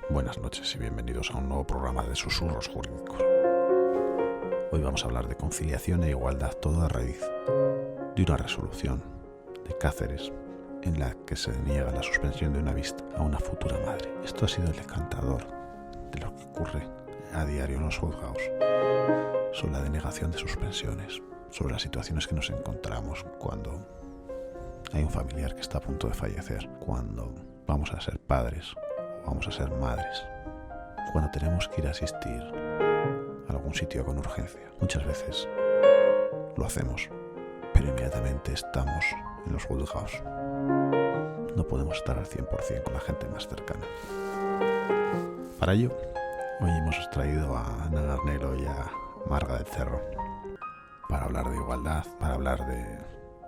Buenas noches y bienvenidos a un nuevo programa de Susurros Jurídicos. Hoy vamos a hablar de conciliación e igualdad, todo a raíz de una resolución de Cáceres en la que se niega la suspensión de una vista a una futura madre. Esto ha sido el decantador de lo que ocurre a diario en los juzgados sobre la denegación de suspensiones, sobre las situaciones que nos encontramos cuando hay un familiar que está a punto de fallecer, cuando vamos a ser padres o vamos a ser madres, cuando tenemos que ir a asistir a algún sitio con urgencia. Muchas veces lo hacemos, pero inmediatamente estamos en los juzgados. No podemos estar al 100% con la gente más cercana. Para ello, hoy hemos traído a Ana Garnero y a Marga del Cerro para hablar de igualdad, para hablar de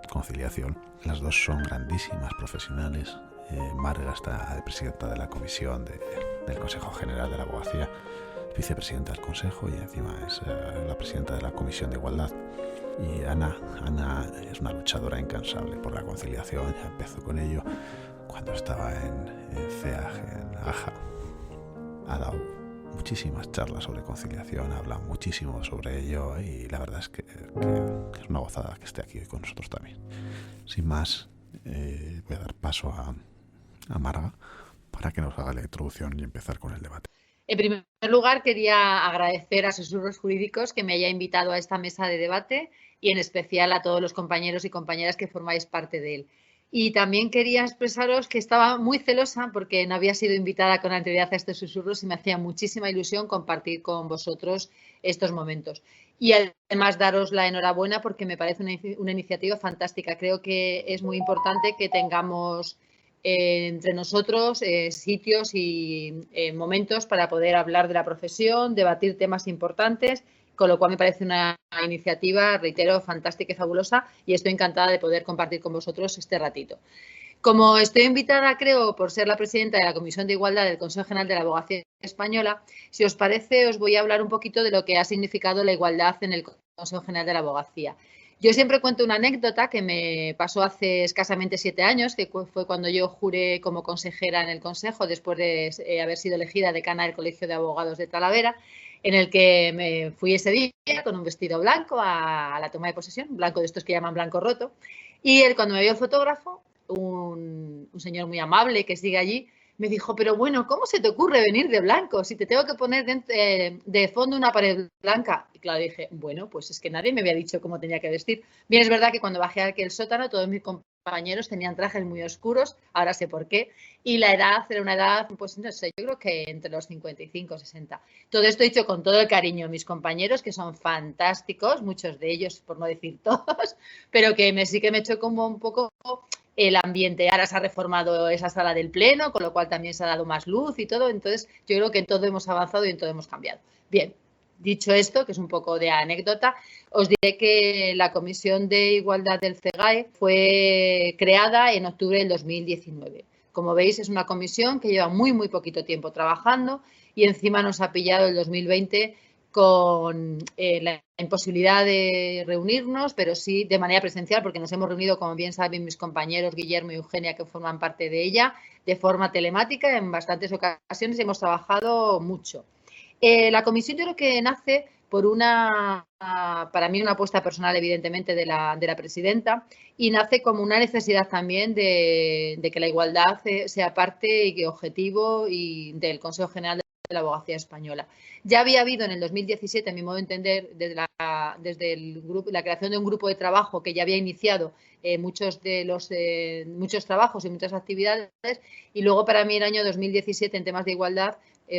conciliación. Las dos son grandísimas profesionales. Marga está de presidenta de la comisión del Consejo General de la Abogacía, vicepresidenta del Consejo y encima es la presidenta de la Comisión de Igualdad. Y Ana es una luchadora incansable por la conciliación. Ya empezó con ello cuando estaba en CEAG, en AJA. Ha dado muchísimas charlas sobre conciliación, habla muchísimo sobre ello y la verdad es que es una gozada que esté aquí hoy con nosotros también. Sin más, voy a dar paso a Marga para que nos haga la introducción y empezar con el debate. En primer lugar, quería agradecer a Susurros Jurídicos que me haya invitado a esta mesa de debate y en especial a todos los compañeros y compañeras que formáis parte de él. Y también quería expresaros que estaba muy celosa porque no había sido invitada con anterioridad a estos susurros y me hacía muchísima ilusión compartir con vosotros estos momentos. Y además daros la enhorabuena porque me parece una iniciativa fantástica. Creo que es muy importante que tengamos entre nosotros sitios y momentos para poder hablar de la profesión, debatir temas importantes, con lo cual me parece una iniciativa, reitero, fantástica y fabulosa y estoy encantada de poder compartir con vosotros este ratito. Como estoy invitada, creo, por ser la presidenta de la Comisión de Igualdad del Consejo General de la Abogacía Española, si os parece, os voy a hablar un poquito de lo que ha significado la igualdad en el Consejo General de la Abogacía. Yo siempre cuento una anécdota que me pasó hace escasamente 7 años, que fue cuando yo juré como consejera en el Consejo, después de haber sido elegida decana del Colegio de Abogados de Talavera, en el que me fui ese día con un vestido blanco a la toma de posesión, blanco de estos que llaman blanco roto, y él, cuando me vio el fotógrafo, un señor muy amable que sigue allí, me dijo, pero bueno, ¿cómo se te ocurre venir de blanco si te tengo que poner de fondo una pared blanca? Y claro, dije, bueno, pues es que nadie me había dicho cómo tenía que vestir. Bien, es verdad que cuando bajé aquí al sótano, todos mis compañeros tenían trajes muy oscuros, ahora sé por qué, y la edad era una edad, pues no sé, yo creo que entre los 55 y 60. Todo esto hecho con todo el cariño. Mis compañeros, que son fantásticos, muchos de ellos, por no decir todos, pero que sí que me echó como un poco el ambiente. Ahora se ha reformado esa sala del Pleno, con lo cual también se ha dado más luz y todo. Entonces, yo creo que en todo hemos avanzado y en todo hemos cambiado. Bien, dicho esto, que es un poco de anécdota, os diré que la Comisión de Igualdad del CEGAE fue creada en octubre del 2019. Como veis, es una comisión que lleva muy poquito tiempo trabajando y encima nos ha pillado el 2020 con la imposibilidad de reunirnos, pero sí de manera presencial, porque nos hemos reunido, como bien saben mis compañeros Guillermo y Eugenia, que forman parte de ella, de forma telemática. En bastantes ocasiones hemos trabajado mucho. La comisión yo creo que nace por para mí una apuesta personal, evidentemente, de la presidenta, y nace como una necesidad también de que la igualdad sea parte y objetivo del Consejo General de la Abogacía Española. Ya había habido en el 2017, a mi modo de entender, desde la creación de un grupo de trabajo que ya había iniciado muchos trabajos y muchas actividades, y luego para mí el año 2017 en temas de igualdad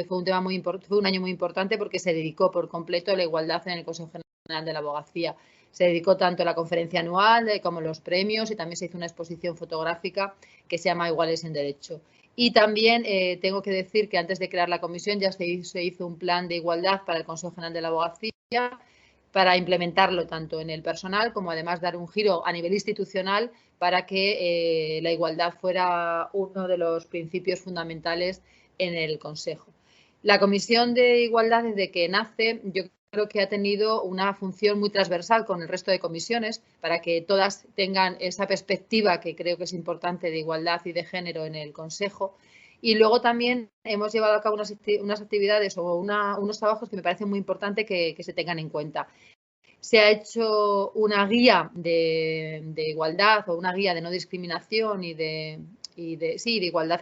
fue un año muy importante porque se dedicó por completo a la igualdad en el Consejo General de la Abogacía. Se dedicó tanto a la conferencia anual como los premios, y también se hizo una exposición fotográfica que se llama Iguales en Derecho. Y también tengo que decir que antes de crear la comisión ya se hizo un plan de igualdad para el Consejo General de la Abogacía, para implementarlo tanto en el personal como además dar un giro a nivel institucional para que la igualdad fuera uno de los principios fundamentales en el Consejo. La Comisión de Igualdad, desde que nace, yo creo que ha tenido una función muy transversal con el resto de comisiones para que todas tengan esa perspectiva que creo que es importante de igualdad y de género en el Consejo. Y luego también hemos llevado a cabo unas actividades o unos trabajos que me parece muy importante que se tengan en cuenta. Se ha hecho una guía de igualdad o una guía de no discriminación y de igualdad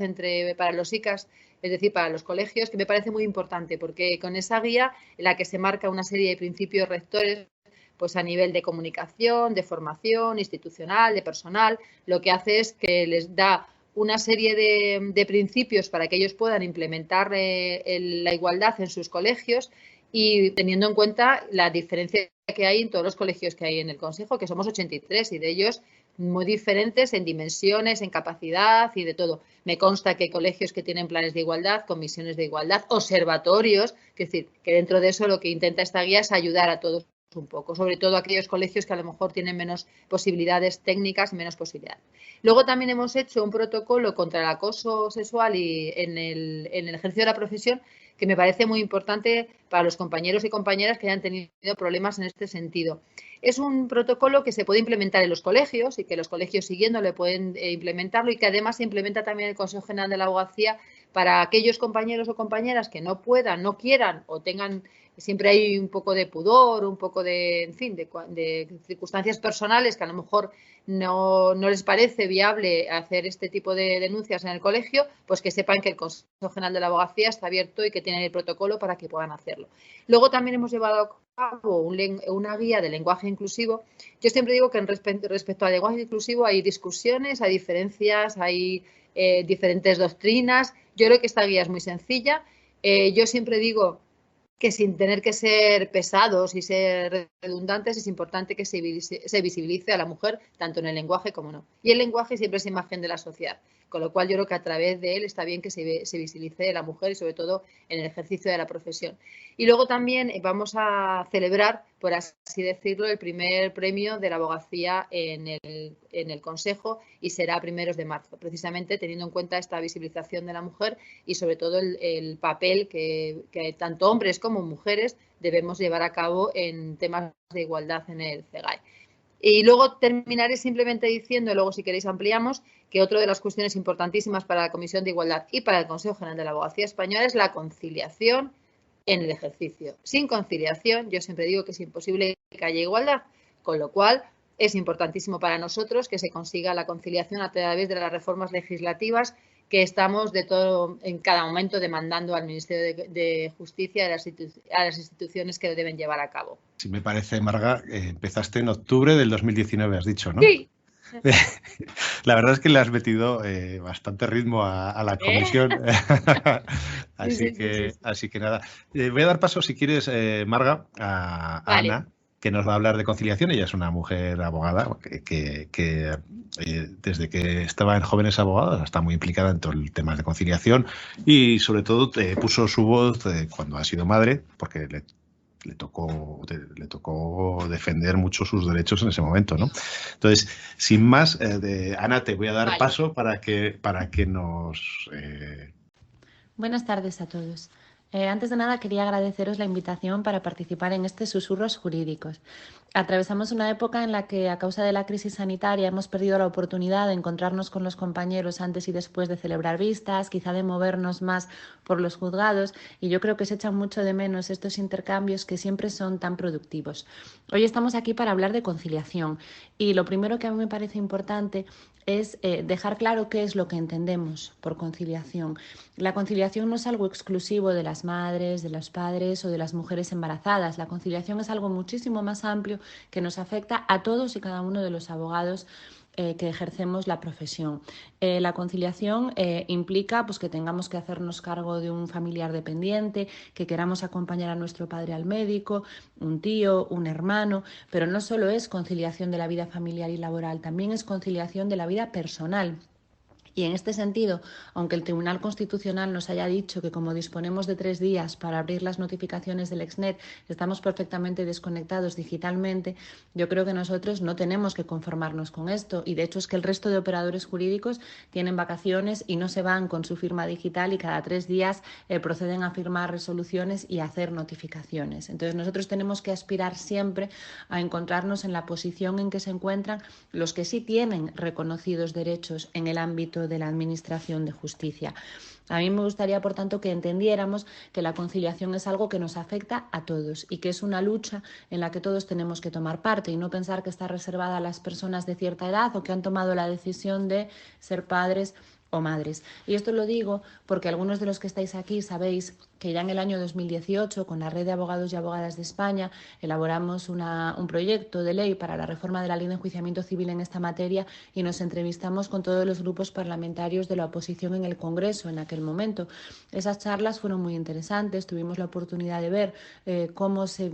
para los ICAs, es decir, para los colegios, que me parece muy importante, porque con esa guía en la que se marca una serie de principios rectores, pues a nivel de comunicación, de formación institucional, de personal, lo que hace es que les da una serie de principios para que ellos puedan implementar la igualdad en sus colegios y teniendo en cuenta la diferencia que hay en todos los colegios que hay en el Consejo, que somos 83 y de ellos muy diferentes en dimensiones, en capacidad y de todo. Me consta que hay colegios que tienen planes de igualdad, comisiones de igualdad, observatorios, es decir, que dentro de eso lo que intenta esta guía es ayudar a todos un poco, sobre todo aquellos colegios que a lo mejor tienen menos posibilidades técnicas y menos posibilidades. Luego también hemos hecho un protocolo contra el acoso sexual y en el ejercicio de la profesión que me parece muy importante para los compañeros y compañeras que hayan tenido problemas en este sentido. Es un protocolo que se puede implementar en los colegios y que los colegios siguiéndole pueden implementarlo y que además se implementa también el Consejo General de la Abogacía para aquellos compañeros o compañeras que no puedan, no quieran o tengan, siempre hay un poco de pudor, un poco de, en fin, de circunstancias personales que a lo mejor no les parece viable hacer este tipo de denuncias en el colegio, pues que sepan que el Consejo General de la Abogacía está abierto y que tienen el protocolo para que puedan hacerlo. Luego también hemos llevado a cabo una guía de lenguaje inclusivo. Yo siempre digo que respecto al lenguaje inclusivo hay discusiones, hay diferencias, hay diferentes doctrinas. Yo creo que esta guía es muy sencilla. Yo siempre digo que sin tener que ser pesados y ser redundantes, es importante que se visibilice a la mujer tanto en el lenguaje como no. Y el lenguaje siempre es imagen de la sociedad, con lo cual yo creo que a través de él está bien que se visibilice a la mujer y sobre todo en el ejercicio de la profesión. Y luego también vamos a celebrar, por así decirlo, el primer premio de la abogacía en el Consejo y será a primeros de marzo, precisamente teniendo en cuenta esta visibilización de la mujer y sobre todo el papel que tanto hombres como mujeres debemos llevar a cabo en temas de igualdad en el CEGAE. Y luego terminaré simplemente diciendo, luego si queréis ampliamos, que otra de las cuestiones importantísimas para la Comisión de Igualdad y para el Consejo General de la Abogacía Española es la conciliación en el ejercicio. Sin conciliación, yo siempre digo que es imposible que haya igualdad, con lo cual es importantísimo para nosotros que se consiga la conciliación a través de las reformas legislativas que estamos en cada momento demandando al Ministerio de Justicia y a las instituciones que lo deben llevar a cabo. Si me parece, Marga, empezaste en octubre del 2019, has dicho, ¿no? Sí. La verdad es que le has metido bastante ritmo a la comisión. Así que nada. Voy a dar paso, si quieres, Marga, a Vale. Ana, que nos va a hablar de conciliación. Ella es una mujer abogada que desde que estaba en Jóvenes Abogados está muy implicada en todo el tema de conciliación y sobre todo puso su voz cuando ha sido madre, porque le tocó defender mucho sus derechos en ese momento, ¿no? Entonces, sin más, Ana, te voy a dar paso para que nos... Buenas tardes a todos. Antes de nada, quería agradeceros la invitación para participar en este Susurros Jurídicos. Atravesamos una época en la que, a causa de la crisis sanitaria, hemos perdido la oportunidad de encontrarnos con los compañeros antes y después de celebrar vistas, quizá de movernos más por los juzgados, y yo creo que se echan mucho de menos estos intercambios que siempre son tan productivos. Hoy estamos aquí para hablar de conciliación, y lo primero que a mí me parece importante es dejar claro qué es lo que entendemos por conciliación. La conciliación no es algo exclusivo de las madres, de los padres o de las mujeres embarazadas. La conciliación es algo muchísimo más amplio que nos afecta a todos y cada uno de los abogados que ejercemos la profesión. La conciliación implica pues, que tengamos que hacernos cargo de un familiar dependiente, que queramos acompañar a nuestro padre al médico, un tío, un hermano, pero no solo es conciliación de la vida familiar y laboral, también es conciliación de la vida personal. Y en este sentido, aunque el Tribunal Constitucional nos haya dicho que como disponemos de 3 días para abrir las notificaciones del Exnet, estamos perfectamente desconectados digitalmente, yo creo que nosotros no tenemos que conformarnos con esto. Y de hecho es que el resto de operadores jurídicos tienen vacaciones y no se van con su firma digital y cada 3 días proceden a firmar resoluciones y a hacer notificaciones. Entonces nosotros tenemos que aspirar siempre a encontrarnos en la posición en que se encuentran los que sí tienen reconocidos derechos en el ámbito ámbito de la Administración de Justicia. A mí me gustaría, por tanto, que entendiéramos que la conciliación es algo que nos afecta a todos y que es una lucha en la que todos tenemos que tomar parte y no pensar que está reservada a las personas de cierta edad o que han tomado la decisión de ser padres o madres. Y esto lo digo porque algunos de los que estáis aquí sabéis que ya en el año 2018, con la Red de Abogados y Abogadas de España, elaboramos un proyecto de ley para la reforma de la Ley de Enjuiciamiento Civil en esta materia y nos entrevistamos con todos los grupos parlamentarios de la oposición en el Congreso en aquel momento. Esas charlas fueron muy interesantes, tuvimos la oportunidad de ver cómo se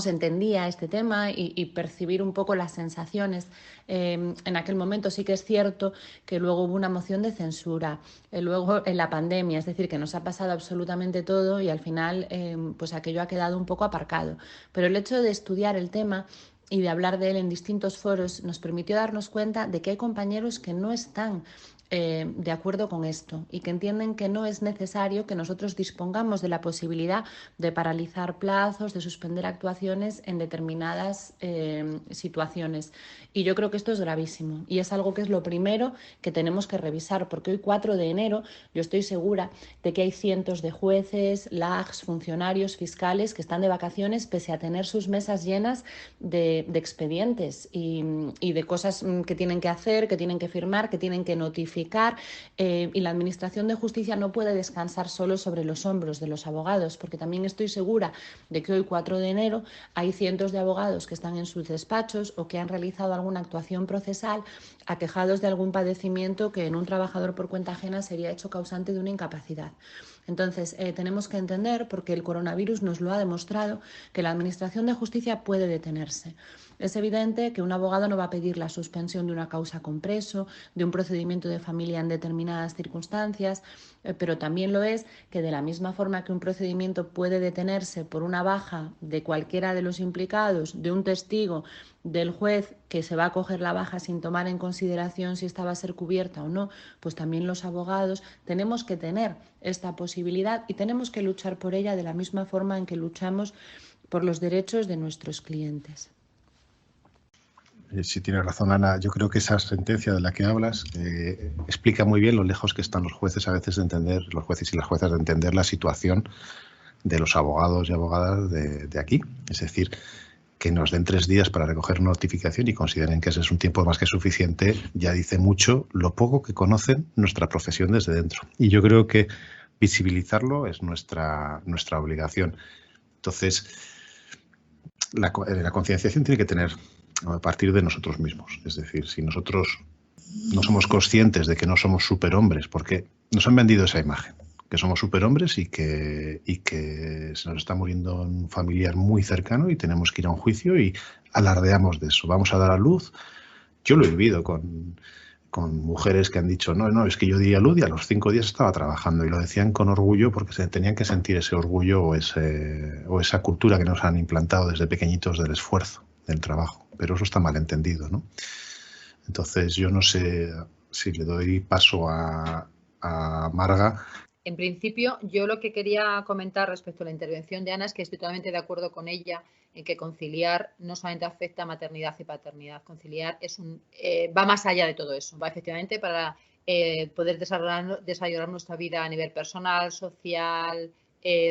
entendía este tema y percibir un poco las sensaciones. En aquel momento sí que es cierto que luego hubo una moción de censura, luego en la pandemia, es decir, que nos ha pasado absolutamente todo y al final pues aquello ha quedado un poco aparcado. Pero el hecho de estudiar el tema y de hablar de él en distintos foros nos permitió darnos cuenta de que hay compañeros que no están de acuerdo con esto y que entienden que no es necesario que nosotros dispongamos de la posibilidad de paralizar plazos, de suspender actuaciones en determinadas situaciones. Y yo creo que esto es gravísimo y es algo que es lo primero que tenemos que revisar, porque hoy 4 de enero yo estoy segura de que hay cientos de jueces, LAGs, funcionarios fiscales que están de vacaciones pese a tener sus mesas llenas de expedientes y de cosas que tienen que hacer, que tienen que firmar, que tienen que notificar. Y la Administración de Justicia no puede descansar solo sobre los hombros de los abogados, porque también estoy segura de que hoy, 4 de enero, hay cientos de abogados que están en sus despachos o que han realizado alguna actuación procesal aquejados de algún padecimiento que en un trabajador por cuenta ajena sería hecho causante de una incapacidad. Entonces, tenemos que entender, porque el coronavirus nos lo ha demostrado, que la Administración de Justicia puede detenerse. Es evidente que un abogado no va a pedir la suspensión de una causa compreso, de un procedimiento de familia en determinadas circunstancias, pero también lo es que de la misma forma que un procedimiento puede detenerse por una baja de cualquiera de los implicados, de un testigo, del juez que se va a coger la baja sin tomar en consideración si esta va a ser cubierta o no, pues también los abogados tenemos que tener esta posibilidad y tenemos que luchar por ella de la misma forma en que luchamos por los derechos de nuestros clientes. Sí, tienes razón, Ana. Yo creo que esa sentencia de la que hablas explica muy bien lo lejos que están los jueces a veces de entender, los jueces y las juezas de entender la situación de los abogados y abogadas de aquí. Es decir, que nos den 3 días para recoger notificación y consideren que ese es un tiempo más que suficiente, ya dice mucho lo poco que conocen nuestra profesión desde dentro. Y yo creo que visibilizarlo es nuestra obligación. Entonces, la concienciación tiene que tener a partir de nosotros mismos. Es decir, si nosotros no somos conscientes de que no somos superhombres, porque nos han vendido esa imagen, que somos superhombres y que se nos está muriendo un familiar muy cercano y tenemos que ir a un juicio y alardeamos de eso. Vamos a dar a luz. Yo lo he vivido con mujeres que han dicho, no, es que yo di a luz y a los 5 días estaba trabajando, y lo decían con orgullo porque se tenían que sentir ese orgullo o esa cultura que nos han implantado desde pequeñitos del esfuerzo, del trabajo. Pero eso está mal entendido, ¿no? Entonces, yo no sé si le doy paso a Marga. En principio, yo lo que quería comentar respecto a la intervención de Ana es que estoy totalmente de acuerdo con ella en que conciliar no solamente afecta a maternidad y paternidad. Conciliar va más allá de todo eso. Va efectivamente para poder desarrollar nuestra vida a nivel personal, social,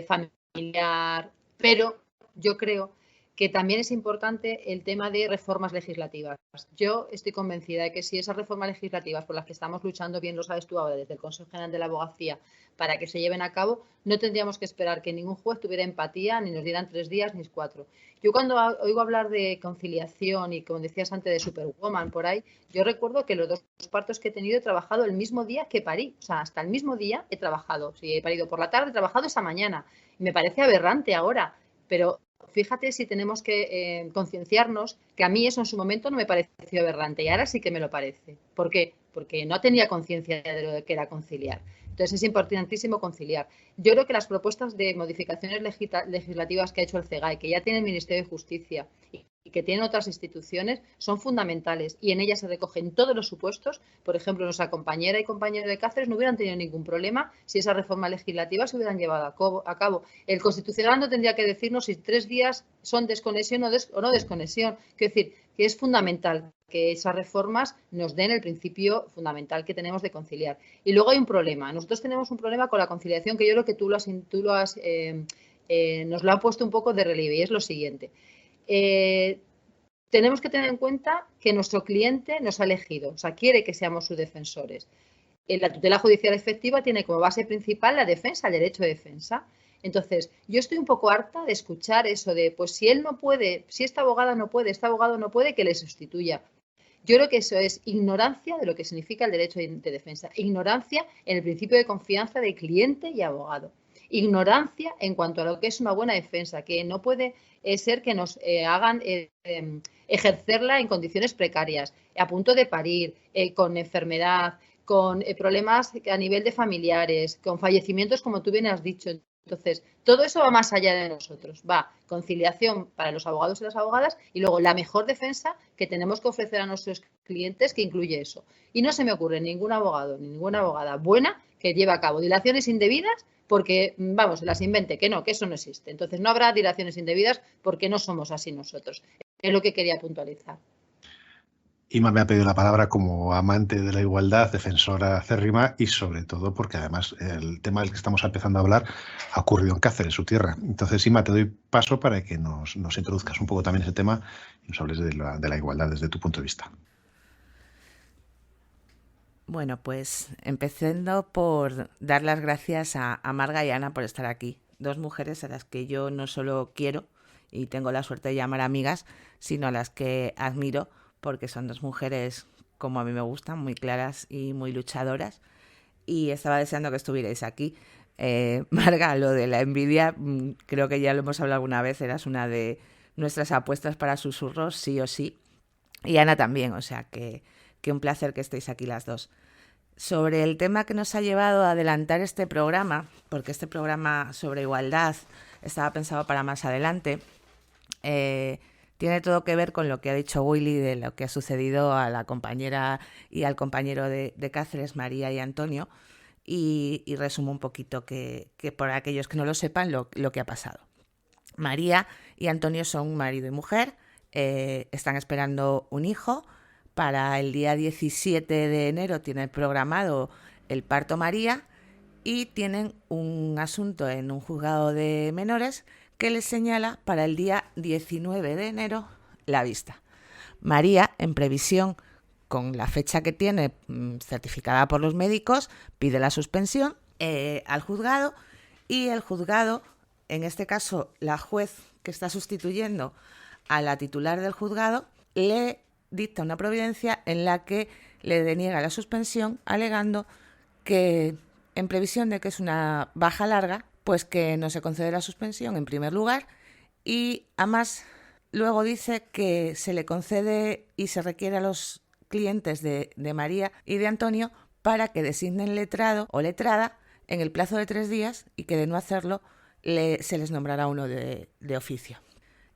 familiar. Pero yo creo que también es importante el tema de reformas legislativas. Yo estoy convencida de que si esas reformas legislativas por las que estamos luchando, bien lo sabes tú ahora desde el Consejo General de la Abogacía, para que se lleven a cabo, no tendríamos que esperar que ningún juez tuviera empatía, ni nos dieran 3 días ni 4. Yo cuando oigo hablar de conciliación y como decías antes de Superwoman por ahí, yo recuerdo que los 2 partos que he tenido he trabajado el mismo día que parí. O sea, hasta el mismo día he trabajado. Si he parido por la tarde, he trabajado esa mañana. Y me parece aberrante ahora, pero fíjate si tenemos que concienciarnos que a mí eso en su momento no me pareció aberrante y ahora sí que me lo parece. ¿Por qué? Porque no tenía conciencia de lo que era conciliar. Entonces es importantísimo conciliar. Yo creo que las propuestas de modificaciones legislativas que ha hecho el CEGAE, que ya tiene el Ministerio de Justicia y que tienen otras instituciones, son fundamentales y en ellas se recogen todos los supuestos. Por ejemplo, nuestra compañera y compañero de Cáceres no hubieran tenido ningún problema si esas reformas legislativas se hubieran llevado a cabo. El Constitucional no tendría que decirnos si 3 días son desconexión o no desconexión. Quiero decir, que es fundamental que esas reformas nos den el principio fundamental que tenemos de conciliar. Y luego hay un problema. Nosotros tenemos un problema con la conciliación que yo creo que nos lo ha puesto un poco de relieve, y es lo siguiente. Tenemos que tener en cuenta que nuestro cliente nos ha elegido, o sea, quiere que seamos sus defensores. La tutela judicial efectiva tiene como base principal la defensa, el derecho de defensa. Entonces, yo estoy un poco harta de escuchar eso de, pues si él no puede, si esta abogada no puede, este abogado no puede, que le sustituya. Yo creo que eso es ignorancia de lo que significa el derecho de defensa, ignorancia en el principio de confianza de cliente y abogado, ignorancia en cuanto a lo que es una buena defensa, que no puede ser que nos hagan ejercerla en condiciones precarias, a punto de parir, con enfermedad, con problemas a nivel de familiares, con fallecimientos, como tú bien has dicho. Entonces, todo eso va más allá de nosotros. Va conciliación para los abogados y las abogadas y luego la mejor defensa que tenemos que ofrecer a nuestros clientes, que incluye eso. Y no se me ocurre ningún abogado ni ninguna abogada buena que lleve a cabo dilaciones indebidas porque, vamos, se las invente, que no, que eso no existe. Entonces, no habrá dilaciones indebidas porque no somos así nosotros. Es lo que quería puntualizar. Ima me ha pedido la palabra como amante de la igualdad, defensora acérrima y sobre todo porque además el tema del que estamos empezando a hablar ha ocurrido en Cáceres, su tierra. Entonces, Ima, te doy paso para que nos introduzcas un poco también ese tema y nos hables de la igualdad desde tu punto de vista. Bueno, pues empezando por dar las gracias a Marga y Ana por estar aquí. Dos mujeres a las que yo no solo quiero y tengo la suerte de llamar amigas, sino a las que admiro porque son dos mujeres, como a mí me gustan, muy claras y muy luchadoras. Y estaba deseando que estuvierais aquí. Marga, lo de la envidia, creo que ya lo hemos hablado alguna vez, eras una de nuestras apuestas para Susurros, sí o sí. Y Ana también, o sea que un placer que estéis aquí las dos. Sobre el tema que nos ha llevado a adelantar este programa, porque este programa sobre igualdad estaba pensado para más adelante, tiene todo que ver con lo que ha dicho Willy de lo que ha sucedido a la compañera y al compañero de Cáceres, María y Antonio, y resumo un poquito que por aquellos que no lo sepan lo que ha pasado. María y Antonio son marido y mujer, están esperando un hijo. Para el día 17 de enero tienen programado el parto María y tienen un asunto en un juzgado de menores que les señala para el día 19 de enero la vista. María, en previsión con la fecha que tiene certificada por los médicos, pide la suspensión al juzgado y el juzgado, en este caso la juez que está sustituyendo a la titular del juzgado, le dicta una providencia en la que le deniega la suspensión alegando que, en previsión de que es una baja larga, pues que no se concede la suspensión en primer lugar y además luego dice que se le concede y se requiere a los clientes de María y de Antonio para que designen letrado o letrada en el plazo de 3 días y que de no hacerlo se les nombrará uno de oficio.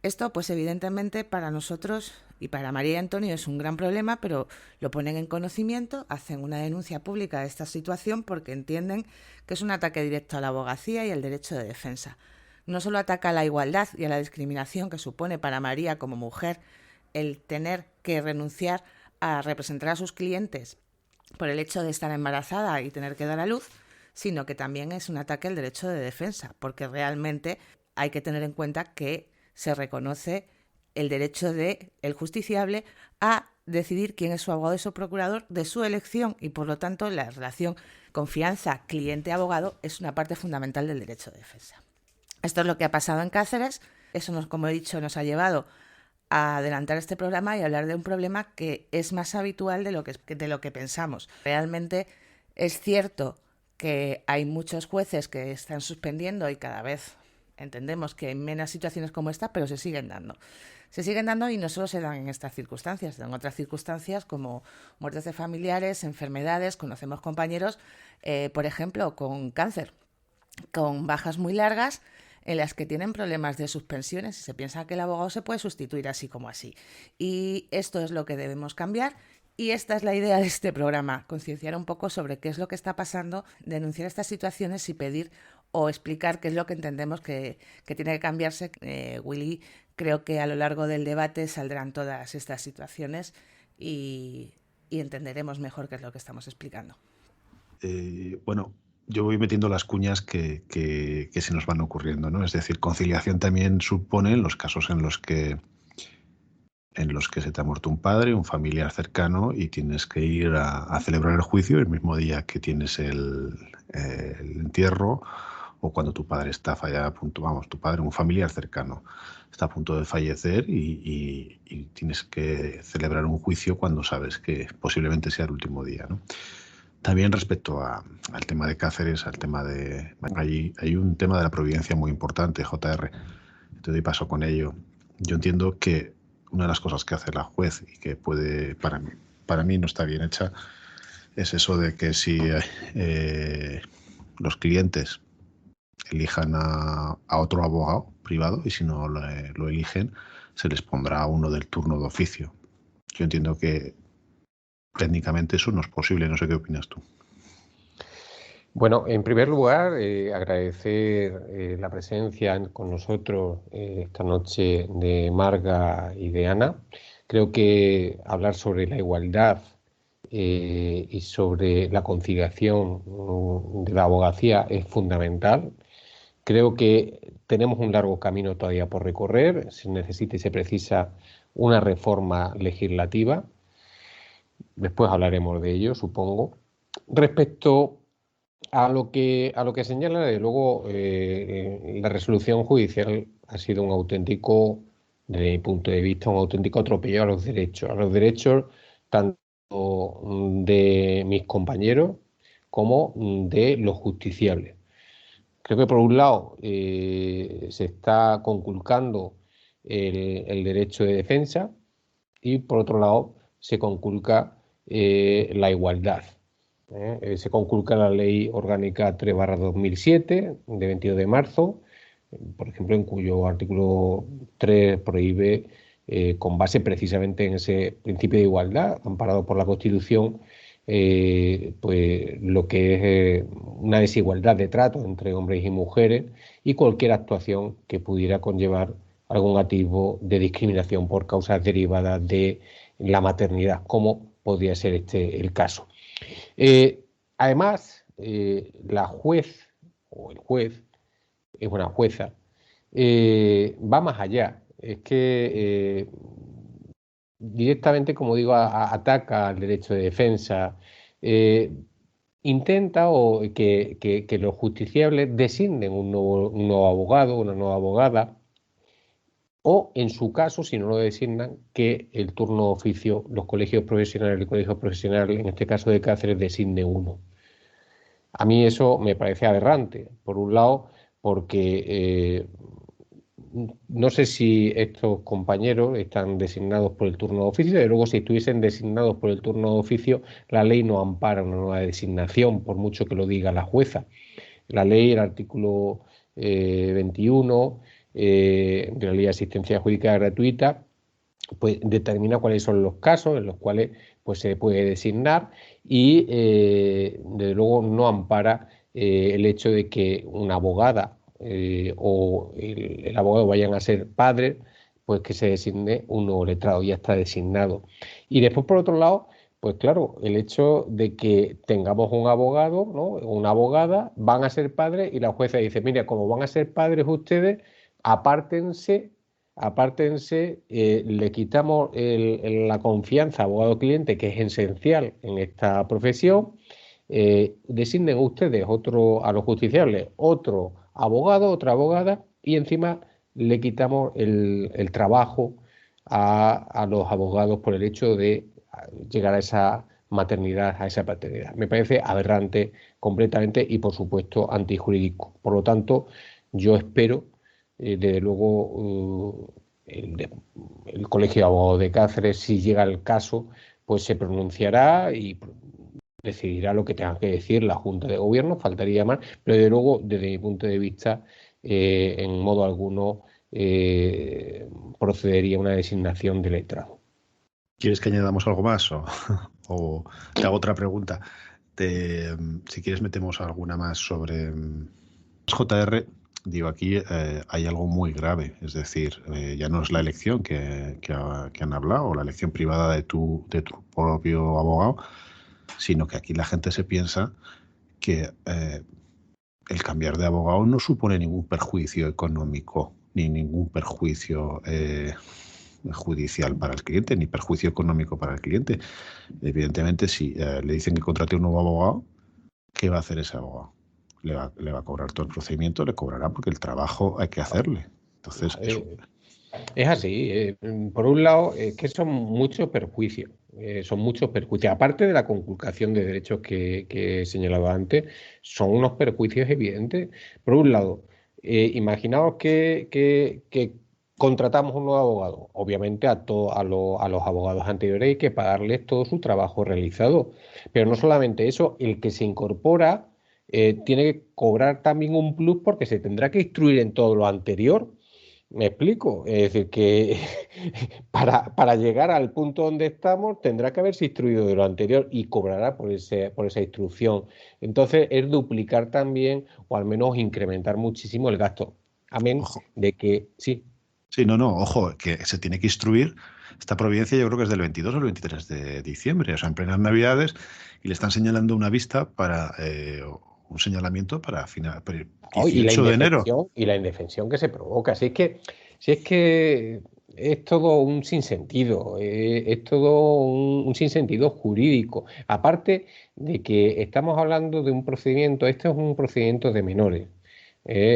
Esto, pues evidentemente para nosotros y para María y Antonio es un gran problema, pero lo ponen en conocimiento, hacen una denuncia pública de esta situación porque entienden que es un ataque directo a la abogacía y al derecho de defensa. No solo ataca a la igualdad y a la discriminación que supone para María como mujer el tener que renunciar a representar a sus clientes por el hecho de estar embarazada y tener que dar a luz, sino que también es un ataque al derecho de defensa, porque realmente hay que tener en cuenta que se reconoce el derecho del justiciable a decidir quién es su abogado y su procurador de su elección y, por lo tanto, la relación confianza cliente-abogado es una parte fundamental del derecho de defensa. Esto es lo que ha pasado en Cáceres. Eso, como he dicho, nos ha llevado a adelantar este programa y hablar de un problema que es más habitual de lo que pensamos. Realmente es cierto que hay muchos jueces que están suspendiendo y cada vez entendemos que hay menos situaciones como esta, pero se siguen dando. Se siguen dando y no solo se dan en estas circunstancias, se dan otras circunstancias como muertes de familiares, enfermedades. Conocemos compañeros, por ejemplo, con cáncer, con bajas muy largas, en las que tienen problemas de suspensiones y se piensa que el abogado se puede sustituir así como así. Y esto es lo que debemos cambiar. Y esta es la idea de este programa, concienciar un poco sobre qué es lo que está pasando, denunciar estas situaciones y pedir o explicar qué es lo que entendemos que tiene que cambiarse. Willy, creo que a lo largo del debate saldrán todas estas situaciones y entenderemos mejor qué es lo que estamos explicando. Bueno, yo voy metiendo las cuñas que se nos van ocurriendo, ¿no? Es decir, conciliación también supone los casos en los que se te ha muerto un padre, un familiar cercano y tienes que ir a celebrar el juicio el mismo día que tienes el entierro, o cuando tu padre está fallado a punto, vamos, tu padre, un familiar cercano, está a punto de fallecer y tienes que celebrar un juicio cuando sabes que posiblemente sea el último día, ¿no? También respecto al tema de Cáceres, al tema de... Hay un tema de la providencia muy importante, JR. Te doy paso con ello. Yo entiendo que una de las cosas que hace la juez y que puede, para mí no está bien hecha, es eso de que si los clientes elijan a otro abogado privado y si no lo eligen, se les pondrá uno del turno de oficio. Yo entiendo que técnicamente eso no es posible. No sé qué opinas tú. Bueno, en primer lugar, agradecer la presencia con nosotros esta noche de Marga y de Ana. Creo que hablar sobre la igualdad y sobre la conciliación de la abogacía es fundamental. Creo que tenemos un largo camino todavía por recorrer. Se necesita y se precisa una reforma legislativa. Después hablaremos de ello, supongo. Respecto a lo que señala, desde luego, la resolución judicial ha sido un auténtico, desde mi punto de vista, un auténtico atropello a los derechos tanto de mis compañeros como de los justiciables. Creo que por un lado se está conculcando el derecho de defensa y por otro lado se conculca la igualdad. Se conculca la Ley Orgánica 3/2007 de 22 de marzo, por ejemplo, en cuyo artículo 3 prohíbe, con base precisamente en ese principio de igualdad, amparado por la Constitución, pues lo que es una desigualdad de trato entre hombres y mujeres y cualquier actuación que pudiera conllevar algún atisbo de discriminación por causas derivadas de la maternidad, como podría ser el caso. Además, la juez o el juez, es una jueza, va más allá. Es que directamente, como digo, ataca al derecho de defensa, intenta que los justiciables designen un nuevo abogado, una nueva abogada, o, en su caso, si no lo designan, que el turno de oficio, los colegios profesionales, el colegio profesional, en este caso de Cáceres, designe uno. A mí eso me parece aberrante, por un lado, porque no sé si estos compañeros están designados por el turno de oficio, y luego si estuviesen designados por el turno de oficio, la ley no ampara una nueva designación, por mucho que lo diga la jueza. La ley, el artículo 21... de la Ley de Asistencia Jurídica Gratuita, pues determina cuáles son los casos en los cuales pues, se puede designar y desde luego no ampara el hecho de que una abogada o el abogado vayan a ser padres, pues que se designe un nuevo letrado, ya está designado. Y después, por otro lado, pues claro, el hecho de que tengamos un abogado, ¿no? Una abogada, van a ser padres y la jueza dice, mira, como van a ser padres ustedes, apártense, le quitamos la confianza abogado-cliente, que es esencial en esta profesión, designen ustedes a los justiciables otro abogado, otra abogada, y encima le quitamos el trabajo a los abogados por el hecho de llegar a esa maternidad, a esa paternidad. Me parece aberrante completamente y, por supuesto, antijurídico. Por lo tanto, yo espero desde luego el Colegio de Abogados de Cáceres, si llega el caso, pues se pronunciará y decidirá lo que tenga que decir la Junta de Gobierno, faltaría más, pero desde luego, desde mi punto de vista, en modo alguno procedería a una designación de letrado. ¿Quieres que añadamos algo más o te hago otra pregunta? Si quieres metemos alguna más sobre JR, digo, aquí hay algo muy grave, es decir, ya no es la elección que han hablado, o la elección privada de tu propio abogado, sino que aquí la gente se piensa que el cambiar de abogado no supone ningún perjuicio económico, ni ningún perjuicio judicial para el cliente, ni perjuicio económico para el cliente. Evidentemente, si le dicen que contrate un nuevo abogado, ¿qué va a hacer ese abogado? Le va a cobrar todo el procedimiento, le cobrará porque el trabajo hay que hacerle. Entonces, es así. Por un lado, es que son muchos perjuicios. Son muchos perjuicios. Aparte de la conculcación de derechos que he señalado antes, son unos perjuicios evidentes. Por un lado, imaginaos que contratamos un nuevo abogado. Obviamente a los abogados anteriores hay que pagarles todo su trabajo realizado. Pero no solamente eso, el que se incorpora tiene que cobrar también un plus porque se tendrá que instruir en todo lo anterior. ¿Me explico? Es decir, que para llegar al punto donde estamos tendrá que haberse instruido de lo anterior y cobrará por esa instrucción. Entonces es duplicar también o al menos incrementar muchísimo el gasto. Amén de que sí. Sí, no, ojo, que se tiene que instruir. Esta providencia yo creo que es del 22 al 23 de diciembre, o sea, en plenas Navidades, y le están señalando una vista para un señalamiento para final, 18 de enero. Y la indefensión que se provoca. Si es que es todo un sinsentido, es todo un sinsentido jurídico. Aparte de que estamos hablando de un procedimiento, esto es un procedimiento de menores.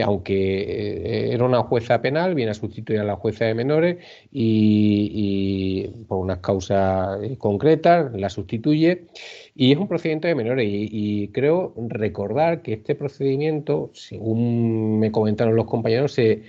Aunque era una jueza penal, viene a sustituir a la jueza de menores y por unas causas concretas la sustituye y es un procedimiento de menores y creo recordar que este procedimiento, según me comentaron los compañeros, se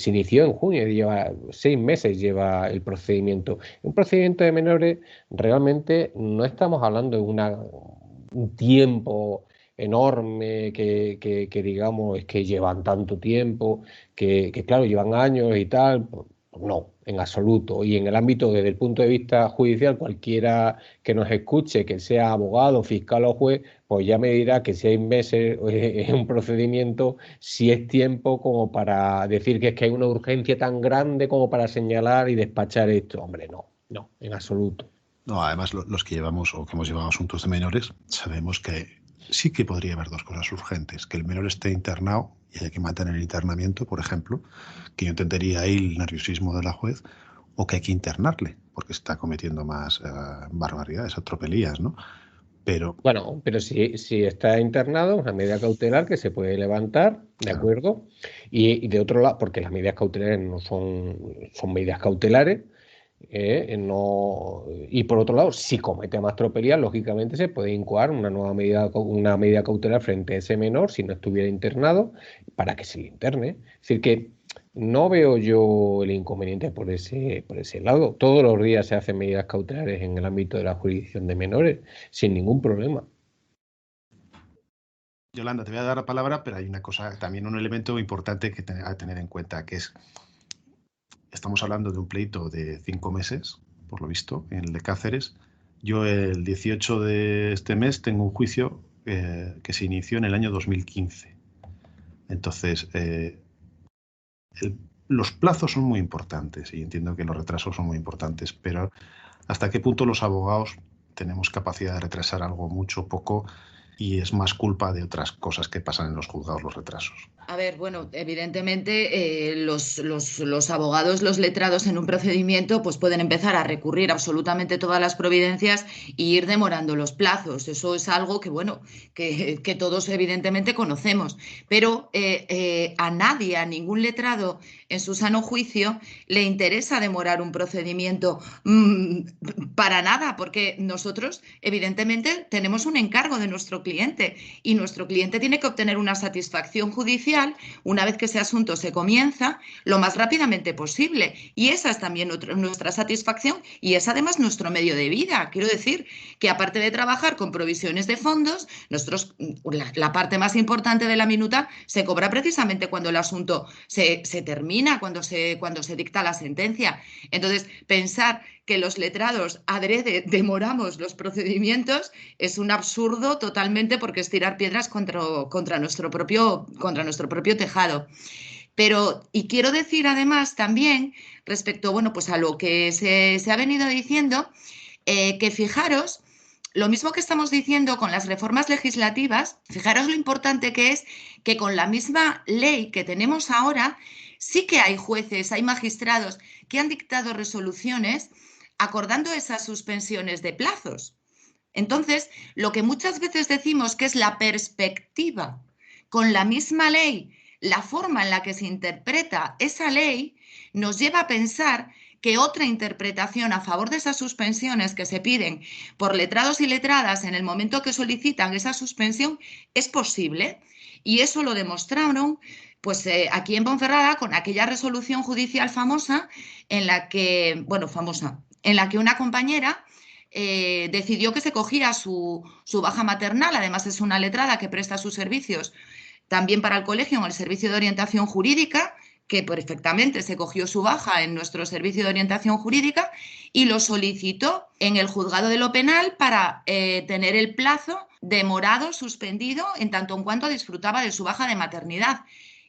inició en junio, lleva 6 meses lleva el procedimiento. Un procedimiento de menores realmente no estamos hablando de un tiempo enorme que digamos es que llevan tanto tiempo, que claro, llevan años y tal. No, en absoluto. Y en el ámbito, desde el punto de vista judicial, cualquiera que nos escuche, que sea abogado, fiscal o juez, pues ya me dirá que 6 meses es un procedimiento, si es tiempo como para decir que es que hay una urgencia tan grande como para señalar y despachar esto. Hombre, no, en absoluto. No, además los que llevamos o que hemos llevado asuntos de menores, sabemos que sí que podría haber dos cosas urgentes, que el menor esté internado y haya que mantener el internamiento, por ejemplo, que yo entendería ahí el nerviosismo de la juez, o que hay que internarle, porque está cometiendo más barbaridades, atropelías, ¿no? Pero si está internado, una medida cautelar que se puede levantar, ¿de acuerdo? Y de otro lado, porque las medidas cautelares no son medidas cautelares, y por otro lado, si comete más tropelías, lógicamente se puede incoar una medida cautelar frente a ese menor si no estuviera internado para que se le interne. Es decir, que no veo yo el inconveniente por ese lado. Todos los días se hacen medidas cautelares en el ámbito de la jurisdicción de menores sin ningún problema. Yolanda, te voy a dar la palabra, pero hay una cosa, también un elemento importante que a tener en cuenta, que es estamos hablando de un pleito de 5 meses, por lo visto, en el de Cáceres. Yo el 18 de este mes tengo un juicio que se inició en el año 2015. Entonces, los plazos son muy importantes y entiendo que los retrasos son muy importantes, pero ¿hasta qué punto los abogados tenemos capacidad de retrasar algo mucho, poco, y es más culpa de otras cosas que pasan en los juzgados los retrasos? A ver, bueno, evidentemente los abogados, los letrados en un procedimiento, pues pueden empezar a recurrir absolutamente todas las providencias y ir demorando los plazos. Eso es algo que, bueno, que todos evidentemente conocemos. Pero a nadie, a ningún letrado en su sano juicio, le interesa demorar un procedimiento para nada, porque nosotros evidentemente tenemos un encargo de nuestro cliente y nuestro cliente tiene que obtener una satisfacción judicial una vez que ese asunto se comienza lo más rápidamente posible, y esa es también nuestra satisfacción y es además nuestro medio de vida. Quiero decir que aparte de trabajar con provisiones de fondos, la parte más importante de la minuta se cobra precisamente cuando el asunto se termina, cuando se dicta la sentencia. Entonces, pensar que los letrados adrede demoramos los procedimientos es un absurdo totalmente, porque es tirar piedras contra nuestro propio tejado. Pero, y quiero decir además también respecto, bueno, pues a lo que se ha venido diciendo, que fijaros, lo mismo que estamos diciendo con las reformas legislativas, fijaros lo importante que es que con la misma ley que tenemos ahora, sí que hay jueces, hay magistrados que han dictado resoluciones acordando esas suspensiones de plazos. Entonces, lo que muchas veces decimos que es la perspectiva con la misma ley, la forma en la que se interpreta esa ley, nos lleva a pensar que otra interpretación a favor de esas suspensiones que se piden por letrados y letradas en el momento que solicitan esa suspensión es posible. Y eso lo demostraron pues, aquí en Ponferrada con aquella resolución judicial famosa en la que, en la que una compañera decidió que se cogía su baja maternal. Además es una letrada que presta sus servicios también para el colegio en el servicio de orientación jurídica, que perfectamente se cogió su baja en nuestro servicio de orientación jurídica y lo solicitó en el juzgado de lo penal para tener el plazo demorado, suspendido, en tanto en cuanto disfrutaba de su baja de maternidad.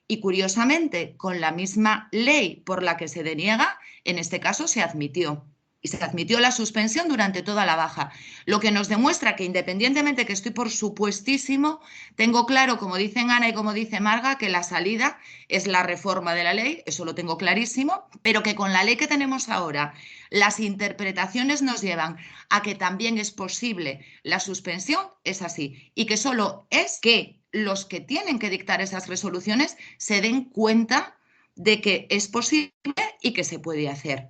Y curiosamente, con la misma ley por la que se deniega, en este caso se admitió. Y se admitió la suspensión durante toda la baja, lo que nos demuestra que, independientemente, que estoy por supuestísimo, tengo claro, como dicen Ana y como dice Marga, que la salida es la reforma de la ley, eso lo tengo clarísimo, pero que con la ley que tenemos ahora, las interpretaciones nos llevan a que también es posible la suspensión, es así, y que solo es que los que tienen que dictar esas resoluciones se den cuenta de que es posible y que se puede hacer.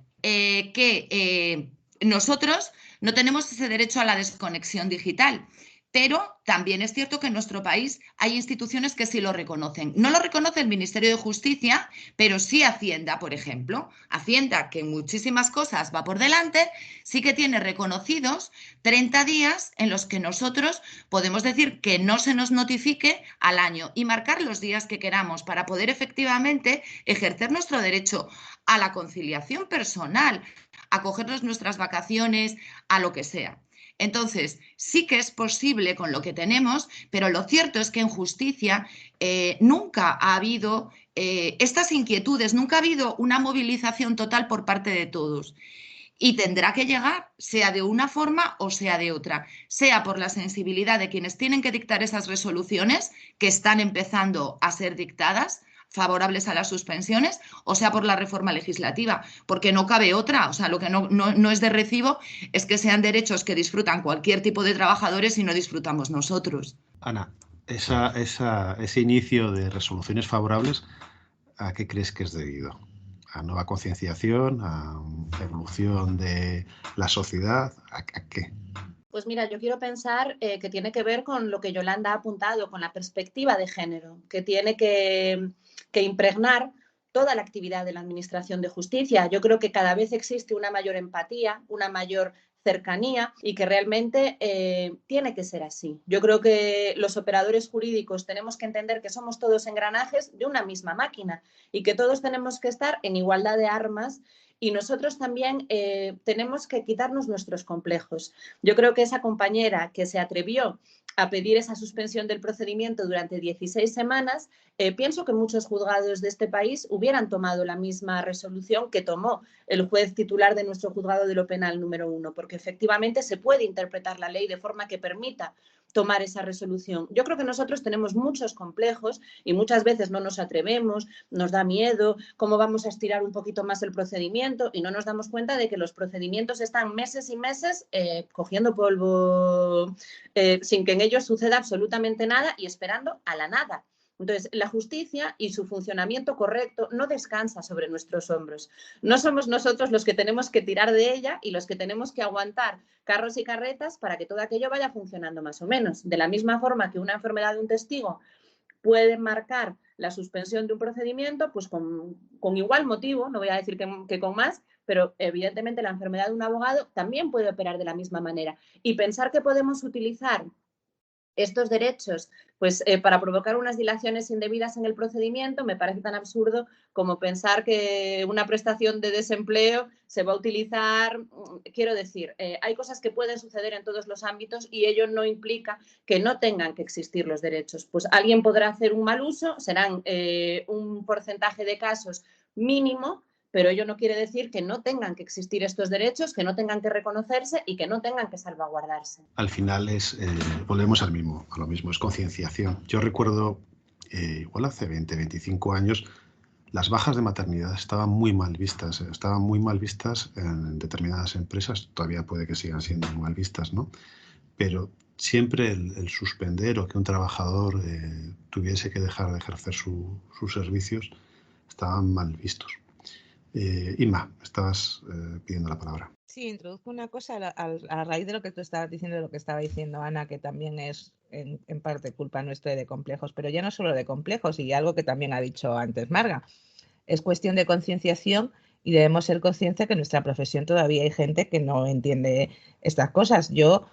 Nosotros no tenemos ese derecho a la desconexión digital, pero también es cierto que en nuestro país hay instituciones que sí lo reconocen. No lo reconoce el Ministerio de Justicia, pero sí Hacienda, por ejemplo. Hacienda, que en muchísimas cosas va por delante, sí que tiene reconocidos 30 días en los que nosotros podemos decir que no se nos notifique al año y marcar los días que queramos para poder efectivamente ejercer nuestro derecho a la conciliación personal, a cogernos nuestras vacaciones, a lo que sea. Entonces, sí que es posible con lo que tenemos, pero lo cierto es que en justicia nunca ha habido estas inquietudes, nunca ha habido una movilización total por parte de todos. Y tendrá que llegar, sea de una forma o sea de otra, sea por la sensibilidad de quienes tienen que dictar esas resoluciones que están empezando a ser dictadas, favorables a las suspensiones, o sea por la reforma legislativa, porque no cabe otra. O sea, lo que no es de recibo es que sean derechos que disfrutan cualquier tipo de trabajadores y no disfrutamos nosotros. Ana, ese inicio de resoluciones favorables, ¿a qué crees que es debido? ¿A nueva concienciación? ¿A evolución de la sociedad? ¿A qué? Pues mira, yo quiero pensar que tiene que ver con lo que Yolanda ha apuntado, con la perspectiva de género, que tiene que impregnar toda la actividad de la Administración de Justicia. Yo creo que cada vez existe una mayor empatía, una mayor cercanía y que realmente tiene que ser así. Yo creo que los operadores jurídicos tenemos que entender que somos todos engranajes de una misma máquina y que todos tenemos que estar en igualdad de armas. Y nosotros también tenemos que quitarnos nuestros complejos. Yo creo que esa compañera que se atrevió a pedir esa suspensión del procedimiento durante 16 semanas, pienso que muchos juzgados de este país hubieran tomado la misma resolución que tomó el juez titular de nuestro juzgado de lo penal número 1, porque efectivamente se puede interpretar la ley de forma que permita tomar esa resolución. Yo creo que nosotros tenemos muchos complejos y muchas veces no nos atrevemos, nos da miedo, cómo vamos a estirar un poquito más el procedimiento y no nos damos cuenta de que los procedimientos están meses y meses cogiendo polvo sin que en ellos suceda absolutamente nada y esperando a la nada. Entonces, la justicia y su funcionamiento correcto no descansa sobre nuestros hombros. No somos nosotros los que tenemos que tirar de ella y los que tenemos que aguantar carros y carretas para que todo aquello vaya funcionando más o menos. De la misma forma que una enfermedad de un testigo puede marcar la suspensión de un procedimiento, pues con igual motivo, no voy a decir que con más, pero evidentemente la enfermedad de un abogado también puede operar de la misma manera. Y pensar que podemos utilizar estos derechos pues para provocar unas dilaciones indebidas en el procedimiento, me parece tan absurdo como pensar que una prestación de desempleo se va a utilizar. Quiero decir, hay cosas que pueden suceder en todos los ámbitos y ello no implica que no tengan que existir los derechos. Pues alguien podrá hacer un mal uso, serán un porcentaje de casos mínimo, pero ello no quiere decir que no tengan que existir estos derechos, que no tengan que reconocerse y que no tengan que salvaguardarse. Al final volvemos a lo mismo, es concienciación. Yo recuerdo, igual hace 20, 25 años, las bajas de maternidad estaban muy mal vistas en determinadas empresas, todavía puede que sigan siendo mal vistas, ¿no? Pero siempre el suspender o que un trabajador tuviese que dejar de ejercer sus servicios estaban mal vistos. Inma, estabas pidiendo la palabra. Sí, introduzco una cosa a raíz de lo que tú estabas diciendo, de lo que estaba diciendo Ana, que también es en parte culpa nuestra de complejos, pero ya no solo de complejos, y algo que también ha dicho antes Marga, es cuestión de concienciación y debemos ser conscientes que en nuestra profesión todavía hay gente que no entiende estas cosas. Yo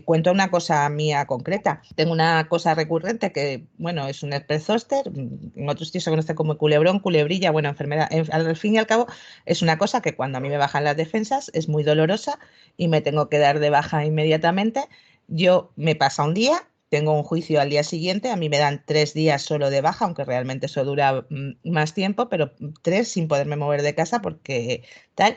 cuento una cosa mía concreta. Tengo una cosa recurrente que, bueno, es un herpes zóster, en otros sitios se conoce como culebrón, culebrilla, bueno, enfermedad. Al fin y al cabo, es una cosa que cuando a mí me bajan las defensas es muy dolorosa y me tengo que dar de baja inmediatamente. Yo me pasa un día, tengo un juicio al día siguiente, a mí me dan 3 días solo de baja, aunque realmente eso dura más tiempo, pero 3 sin poderme mover de casa porque tal.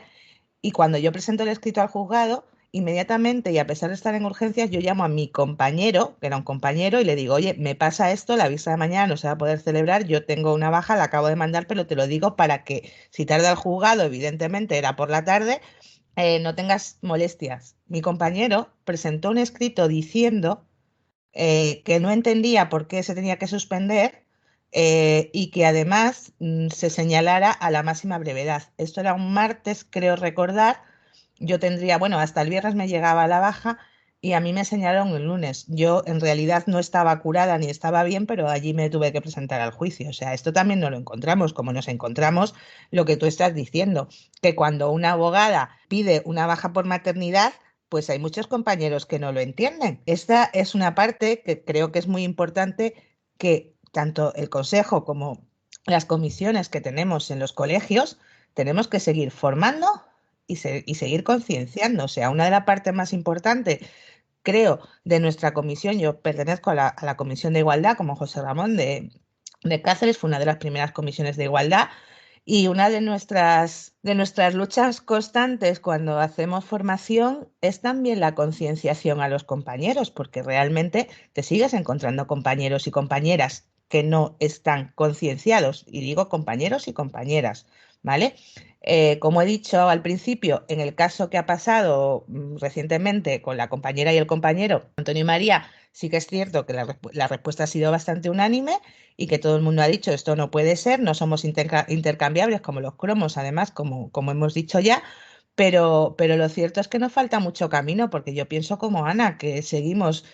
Y cuando yo presento el escrito al juzgado, inmediatamente, y a pesar de estar en urgencias, yo llamo a mi compañero, que era un compañero, y le digo, oye, me pasa esto, la vista de mañana no se va a poder celebrar, yo tengo una baja, la acabo de mandar, pero te lo digo para que si tarda el juzgado, evidentemente era por la tarde, no tengas molestias. Mi compañero presentó un escrito diciendo que no entendía por qué se tenía que suspender y que además se señalara a la máxima brevedad. Esto era un martes, creo recordar. Yo tendría, bueno, hasta el viernes me llegaba la baja y a mí me señalaron el lunes. Yo en realidad no estaba curada ni estaba bien, pero allí me tuve que presentar al juicio. O sea, esto también no lo encontramos, como nos encontramos lo que tú estás diciendo, que cuando una abogada pide una baja por maternidad, pues hay muchos compañeros que no lo entienden. Esta es una parte que creo que es muy importante, que tanto el Consejo como las comisiones que tenemos en los colegios tenemos que seguir formando y seguir concienciando. O sea, una de las partes más importantes, creo, de nuestra comisión, yo pertenezco a la Comisión de Igualdad, como José Ramón de Cáceres, fue una de las primeras comisiones de igualdad. Y una de nuestras luchas constantes cuando hacemos formación es también la concienciación a los compañeros, porque realmente te sigues encontrando compañeros y compañeras que no están concienciados, y digo compañeros y compañeras, ¿vale? Como he dicho al principio, en el caso que ha pasado recientemente con la compañera y el compañero Antonio y María, sí que es cierto que la respuesta ha sido bastante unánime y que todo el mundo ha dicho esto no puede ser, no somos intercambiables como los cromos, además, como hemos dicho ya, pero lo cierto es que nos falta mucho camino, porque yo pienso como Ana, que seguimos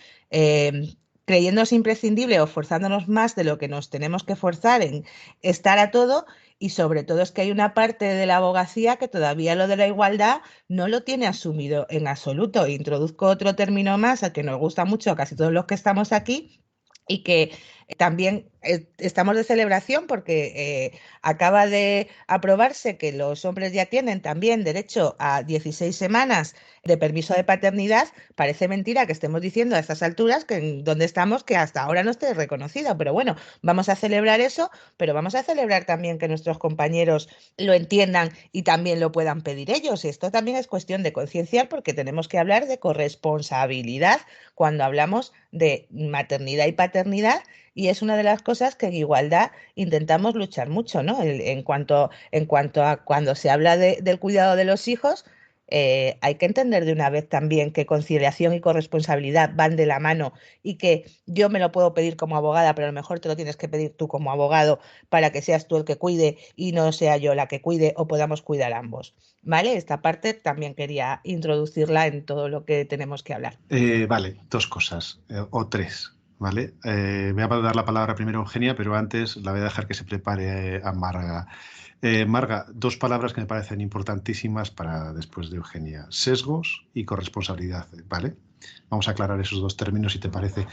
creyéndose imprescindible o forzándonos más de lo que nos tenemos que forzar en estar a todo, y sobre todo es que hay una parte de la abogacía que todavía lo de la igualdad no lo tiene asumido en absoluto. Introduzco otro término más al que nos gusta mucho a casi todos los que estamos aquí, y que también estamos de celebración porque acaba de aprobarse que los hombres ya tienen también derecho a 16 semanas de permiso de paternidad. Parece mentira que estemos diciendo a estas alturas que donde estamos, que hasta ahora no esté reconocido, pero bueno, vamos a celebrar eso, pero vamos a celebrar también que nuestros compañeros lo entiendan y también lo puedan pedir ellos. Esto también es cuestión de concienciar, porque tenemos que hablar de corresponsabilidad cuando hablamos de maternidad y paternidad, y es una de las cosas que en igualdad intentamos luchar mucho, ¿no? En cuanto a cuando se habla del cuidado de los hijos, hay que entender de una vez también que conciliación y corresponsabilidad van de la mano, y que yo me lo puedo pedir como abogada, pero a lo mejor te lo tienes que pedir tú como abogado para que seas tú el que cuide y no sea yo la que cuide, o podamos cuidar ambos, ¿vale? Esta parte también quería introducirla en todo lo que tenemos que hablar. Vale, 2 cosas, o 3. ¿vale? Voy a dar la palabra primero a Eugenia, pero antes la voy a dejar que se prepare a Marga. Marga, dos palabras que me parecen importantísimas para después de Eugenia: sesgos y corresponsabilidad, ¿vale? Vamos a aclarar esos dos términos, si te parece.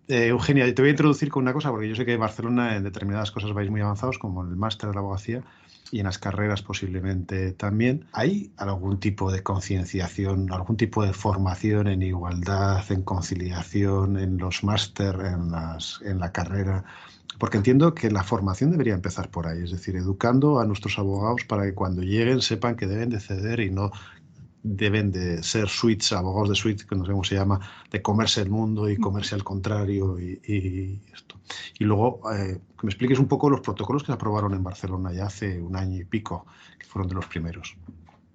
Eugenia, te voy a introducir con una cosa, porque yo sé que en Barcelona en determinadas cosas vais muy avanzados, como en el máster de la abogacía y en las carreras posiblemente también. ¿Hay algún tipo de concienciación, algún tipo de formación en igualdad, en conciliación, en los máster, en la carrera? Porque entiendo que la formación debería empezar por ahí, es decir, educando a nuestros abogados para que cuando lleguen sepan que deben de ceder y no deben de ser suites, abogados de suite, que no sé cómo se llama, de comerse el mundo y comerse al contrario y esto. Y luego, que me expliques un poco los protocolos que se aprobaron en Barcelona ya hace un año y pico, que fueron de los primeros.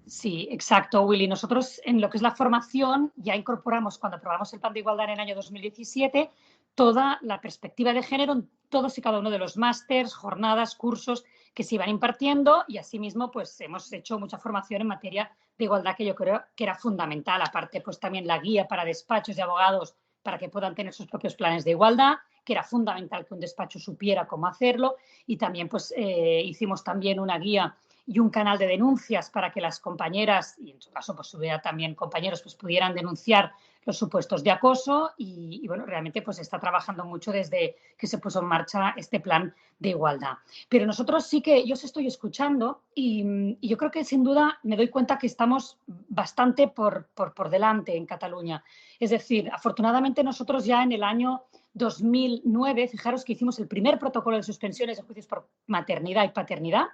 Sí, exacto, Willy. Nosotros en lo que es la formación ya incorporamos, cuando aprobamos el Plan de Igualdad en el año 2017, toda la perspectiva de género en todos y cada uno de los másters, jornadas, cursos que se iban impartiendo, y asimismo pues hemos hecho mucha formación en materia de igualdad, que yo creo que era fundamental. Aparte, pues también la guía para despachos de abogados para que puedan tener sus propios planes de igualdad, que era fundamental que un despacho supiera cómo hacerlo, y también pues hicimos también una guía y un canal de denuncias para que las compañeras, y en su caso pues hubiera también compañeros, pues pudieran denunciar los supuestos de acoso, y bueno, realmente pues está trabajando mucho desde que se puso en marcha este plan de igualdad. Pero nosotros sí que, yo os estoy escuchando y yo creo que sin duda me doy cuenta que estamos bastante por delante en Cataluña. Es decir, afortunadamente nosotros ya en el año 2009, fijaros que hicimos el primer protocolo de suspensiones de juicios por maternidad y paternidad.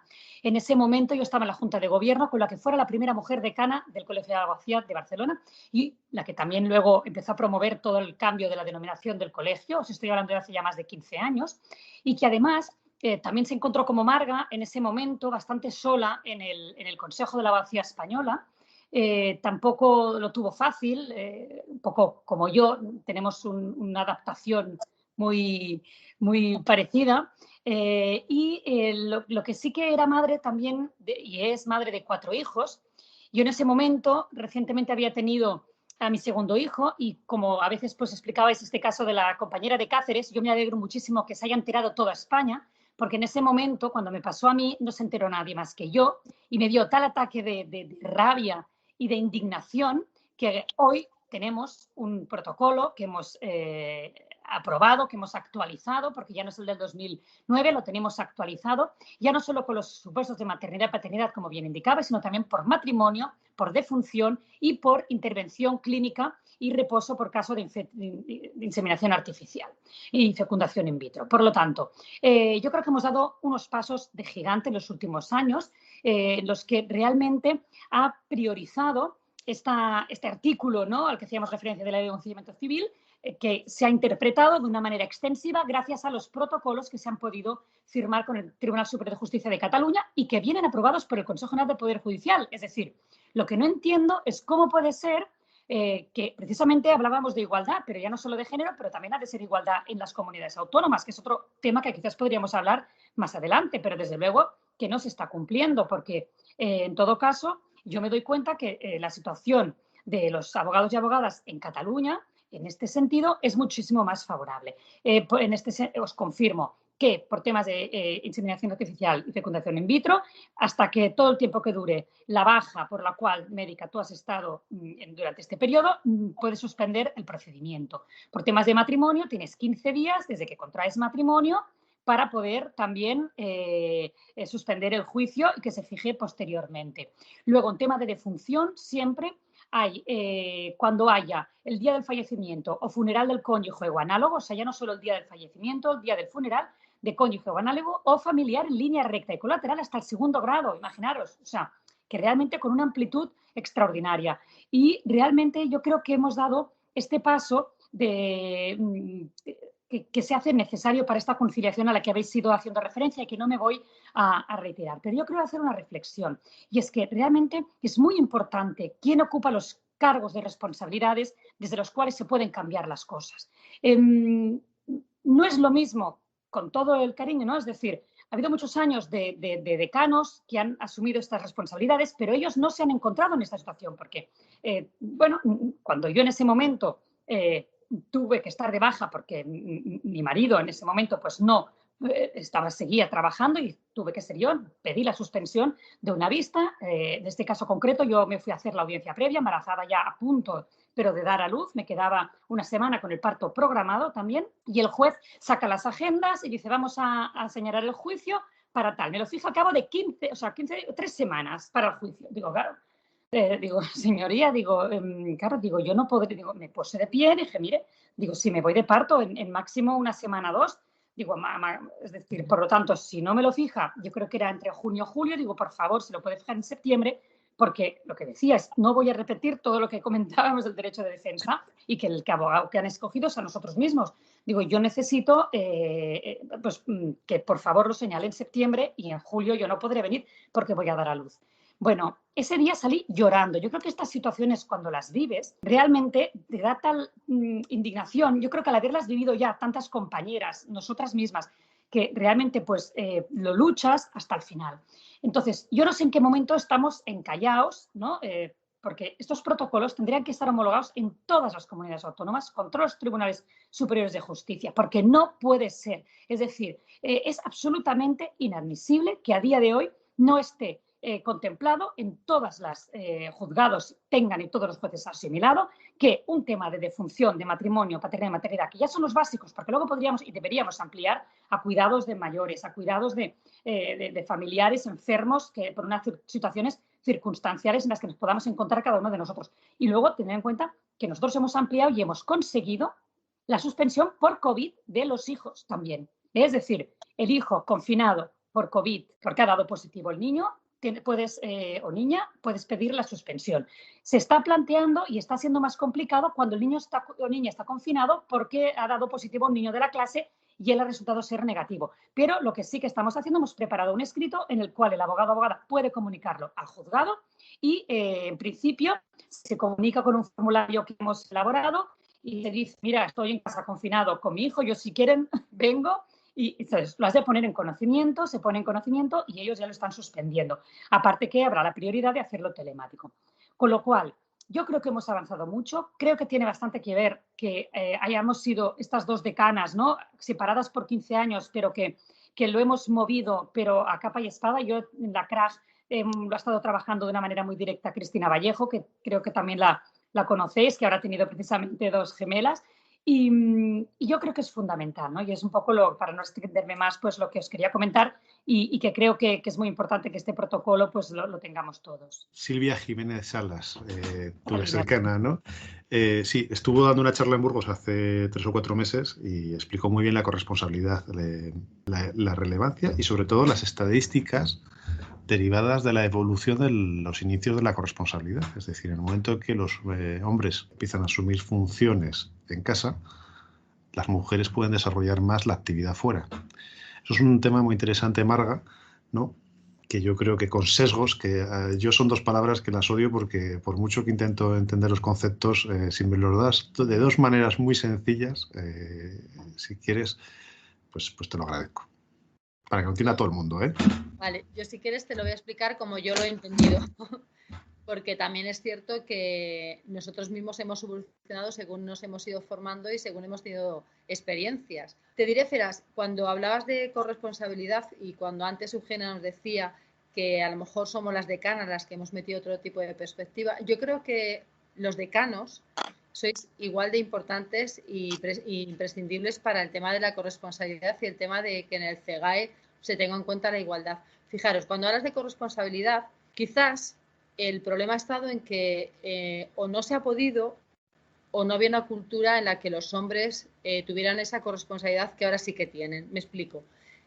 En ese momento yo estaba en la Junta de Gobierno con la que fuera la primera mujer decana del Colegio de Abogacía de Barcelona y la que también luego empezó a promover todo el cambio de la denominación del colegio. Os estoy hablando de hace ya más de 15 años. Y que además también se encontró como Marga en ese momento bastante sola en el Consejo de la Abogacía Española. Tampoco lo tuvo fácil, un poco como yo, tenemos una adaptación muy, muy parecida. Lo que sí que era madre también, y es madre de 4 hijos, yo en ese momento recientemente había tenido a mi segundo hijo y como a veces pues explicabais este caso de la compañera de Cáceres, yo me alegro muchísimo que se haya enterado toda España, porque en ese momento, cuando me pasó a mí, no se enteró nadie más que yo y me dio tal ataque de rabia y de indignación que hoy tenemos un protocolo que hemos aprobado, que hemos actualizado, porque ya no es el del 2009, lo tenemos actualizado, ya no solo con los supuestos de maternidad y paternidad, como bien indicaba, sino también por matrimonio, por defunción y por intervención clínica y reposo por caso de inseminación artificial y fecundación in vitro. Por lo tanto, yo creo que hemos dado unos pasos de gigante en los últimos años, en los que realmente ha priorizado este artículo, ¿no?, al que hacíamos referencia de la ley de enjuiciamiento civil, que se ha interpretado de una manera extensiva gracias a los protocolos que se han podido firmar con el Tribunal Superior de Justicia de Cataluña y que vienen aprobados por el Consejo General del Poder Judicial. Es decir, lo que no entiendo es cómo puede ser que precisamente hablábamos de igualdad, pero ya no solo de género, pero también ha de ser igualdad en las comunidades autónomas, que es otro tema que quizás podríamos hablar más adelante, pero desde luego que no se está cumpliendo, porque en todo caso yo me doy cuenta que la situación de los abogados y abogadas en Cataluña, en este sentido, es muchísimo más favorable. Os confirmo que por temas de inseminación artificial y fecundación in vitro, hasta que todo el tiempo que dure la baja por la cual médica tú has estado durante este periodo, puedes suspender el procedimiento. Por temas de matrimonio, tienes 15 días desde que contraes matrimonio para poder también suspender el juicio y que se fije posteriormente. Luego, en tema de defunción, siempre hay, cuando haya el día del fallecimiento o funeral del cónyuge o análogo, o sea, ya no solo el día del fallecimiento, el día del funeral, de cónyuge o análogo o familiar en línea recta y colateral hasta el 2º grado, imaginaros, o sea, que realmente con una amplitud extraordinaria. Y realmente yo creo que hemos dado este paso que se hace necesario para esta conciliación a la que habéis ido haciendo referencia y que no me voy a reiterar. Pero yo quiero hacer una reflexión y es que realmente es muy importante quién ocupa los cargos de responsabilidades desde los cuales se pueden cambiar las cosas. No es lo mismo, con todo el cariño, ¿no? Es decir, ha habido muchos años de decanos que han asumido estas responsabilidades, pero ellos no se han encontrado en esta situación porque, bueno, cuando yo en ese momento tuve que estar de baja porque mi marido en ese momento pues no seguía trabajando y tuve que ser yo, pedí la suspensión de una vista. En este caso concreto yo me fui a hacer la audiencia previa, embarazada ya a punto, pero de dar a luz, me quedaba una semana con el parto programado también, y el juez saca las agendas y dice vamos a señalar el juicio para tal. Me lo fija a cabo de 3 semanas para el juicio. Digo, claro. Digo, señoría, claro, yo no podré, me puse de pie y dije, mire, si me voy de parto en máximo una semana o 2, es decir, por lo tanto, si no me lo fija, yo creo que era entre junio y julio, por favor, se lo puede fijar en septiembre, porque lo que decía es, no voy a repetir todo lo que comentábamos del derecho de defensa y que el abogado que han escogido es a nosotros mismos. Yo necesito que por favor lo señale en septiembre y en julio yo no podré venir porque voy a dar a luz. Bueno, ese día salí llorando. Yo creo que estas situaciones, cuando las vives, realmente te da tal indignación. Yo creo que al haberlas vivido ya tantas compañeras, nosotras mismas, que realmente pues lo luchas hasta el final. Entonces, yo no sé en qué momento estamos encallados, ¿no? Porque estos protocolos tendrían que estar homologados en todas las comunidades autónomas con todos los tribunales superiores de justicia, porque no puede ser. Es decir, es absolutamente inadmisible que a día de hoy no esté contemplado en todas las juzgados tengan y todos los jueces asimilado que un tema de defunción, de matrimonio, paternidad y maternidad, que ya son los básicos, porque luego podríamos y deberíamos ampliar a cuidados de mayores, a cuidados de familiares enfermos que por unas situaciones circunstanciales en las que nos podamos encontrar cada uno de nosotros. Y luego tener en cuenta que nosotros hemos ampliado y hemos conseguido la suspensión por COVID de los hijos también. Es decir, el hijo confinado por COVID porque ha dado positivo el niño, o niña, puedes pedir la suspensión. Se está planteando y está siendo más complicado cuando el niño o niña está confinado porque ha dado positivo un niño de la clase y él ha resultado ser negativo. Pero lo que sí que estamos haciendo, hemos preparado un escrito en el cual el abogado o abogada puede comunicarlo al juzgado y en principio se comunica con un formulario que hemos elaborado y se dice, mira, estoy en casa confinado con mi hijo, yo si quieren vengo. Y entonces lo has de poner en conocimiento, se pone en conocimiento y ellos ya lo están suspendiendo. Aparte que habrá la prioridad de hacerlo telemático. Con lo cual, yo creo que hemos avanzado mucho. Creo que tiene bastante que ver que hayamos sido estas dos decanas, ¿no? Separadas por 15 años, pero que lo hemos movido, pero a capa y espada. Yo en la CRAG lo ha estado trabajando de una manera muy directa Cristina Vallejo, que creo que también la conocéis, que ahora ha tenido precisamente 2 gemelas. Y yo creo que es fundamental, ¿no? Y es un poco, para no extenderme más, pues lo que os quería comentar y que creo que es muy importante que este protocolo pues lo tengamos todos. Silvia Jiménez Salas, tú eres cercana, ¿no? Sí, estuvo dando una charla en Burgos hace 3 o 4 meses y explicó muy bien la corresponsabilidad, la relevancia y sobre todo las estadísticas derivadas de la evolución de los inicios de la corresponsabilidad. Es decir, en el momento en que los hombres empiezan a asumir funciones en casa, las mujeres pueden desarrollar más la actividad fuera. Eso es un tema muy interesante, Marga, ¿no? Que yo creo que con sesgos, que yo son 2 palabras que las odio porque por mucho que intento entender los conceptos, si me los das de 2 maneras muy sencillas, si quieres, pues te lo agradezco. Para que lo entienda todo el mundo, ¿eh? Vale, yo si quieres te lo voy a explicar como yo lo he entendido, porque también es cierto que nosotros mismos hemos evolucionado según nos hemos ido formando y según hemos tenido experiencias. Te diré, Feras, cuando hablabas de corresponsabilidad y cuando antes Eugenia nos decía que a lo mejor somos las decanas las que hemos metido otro tipo de perspectiva, yo creo que los decanos sois igual de importantes y imprescindibles para el tema de la corresponsabilidad y el tema de que en el CEGAE se tenga en cuenta la igualdad. Fijaros, cuando hablas de corresponsabilidad, quizás el problema ha estado en que o no se ha podido o no había una cultura en la que los hombres tuvieran esa corresponsabilidad que ahora sí que tienen. Me explico.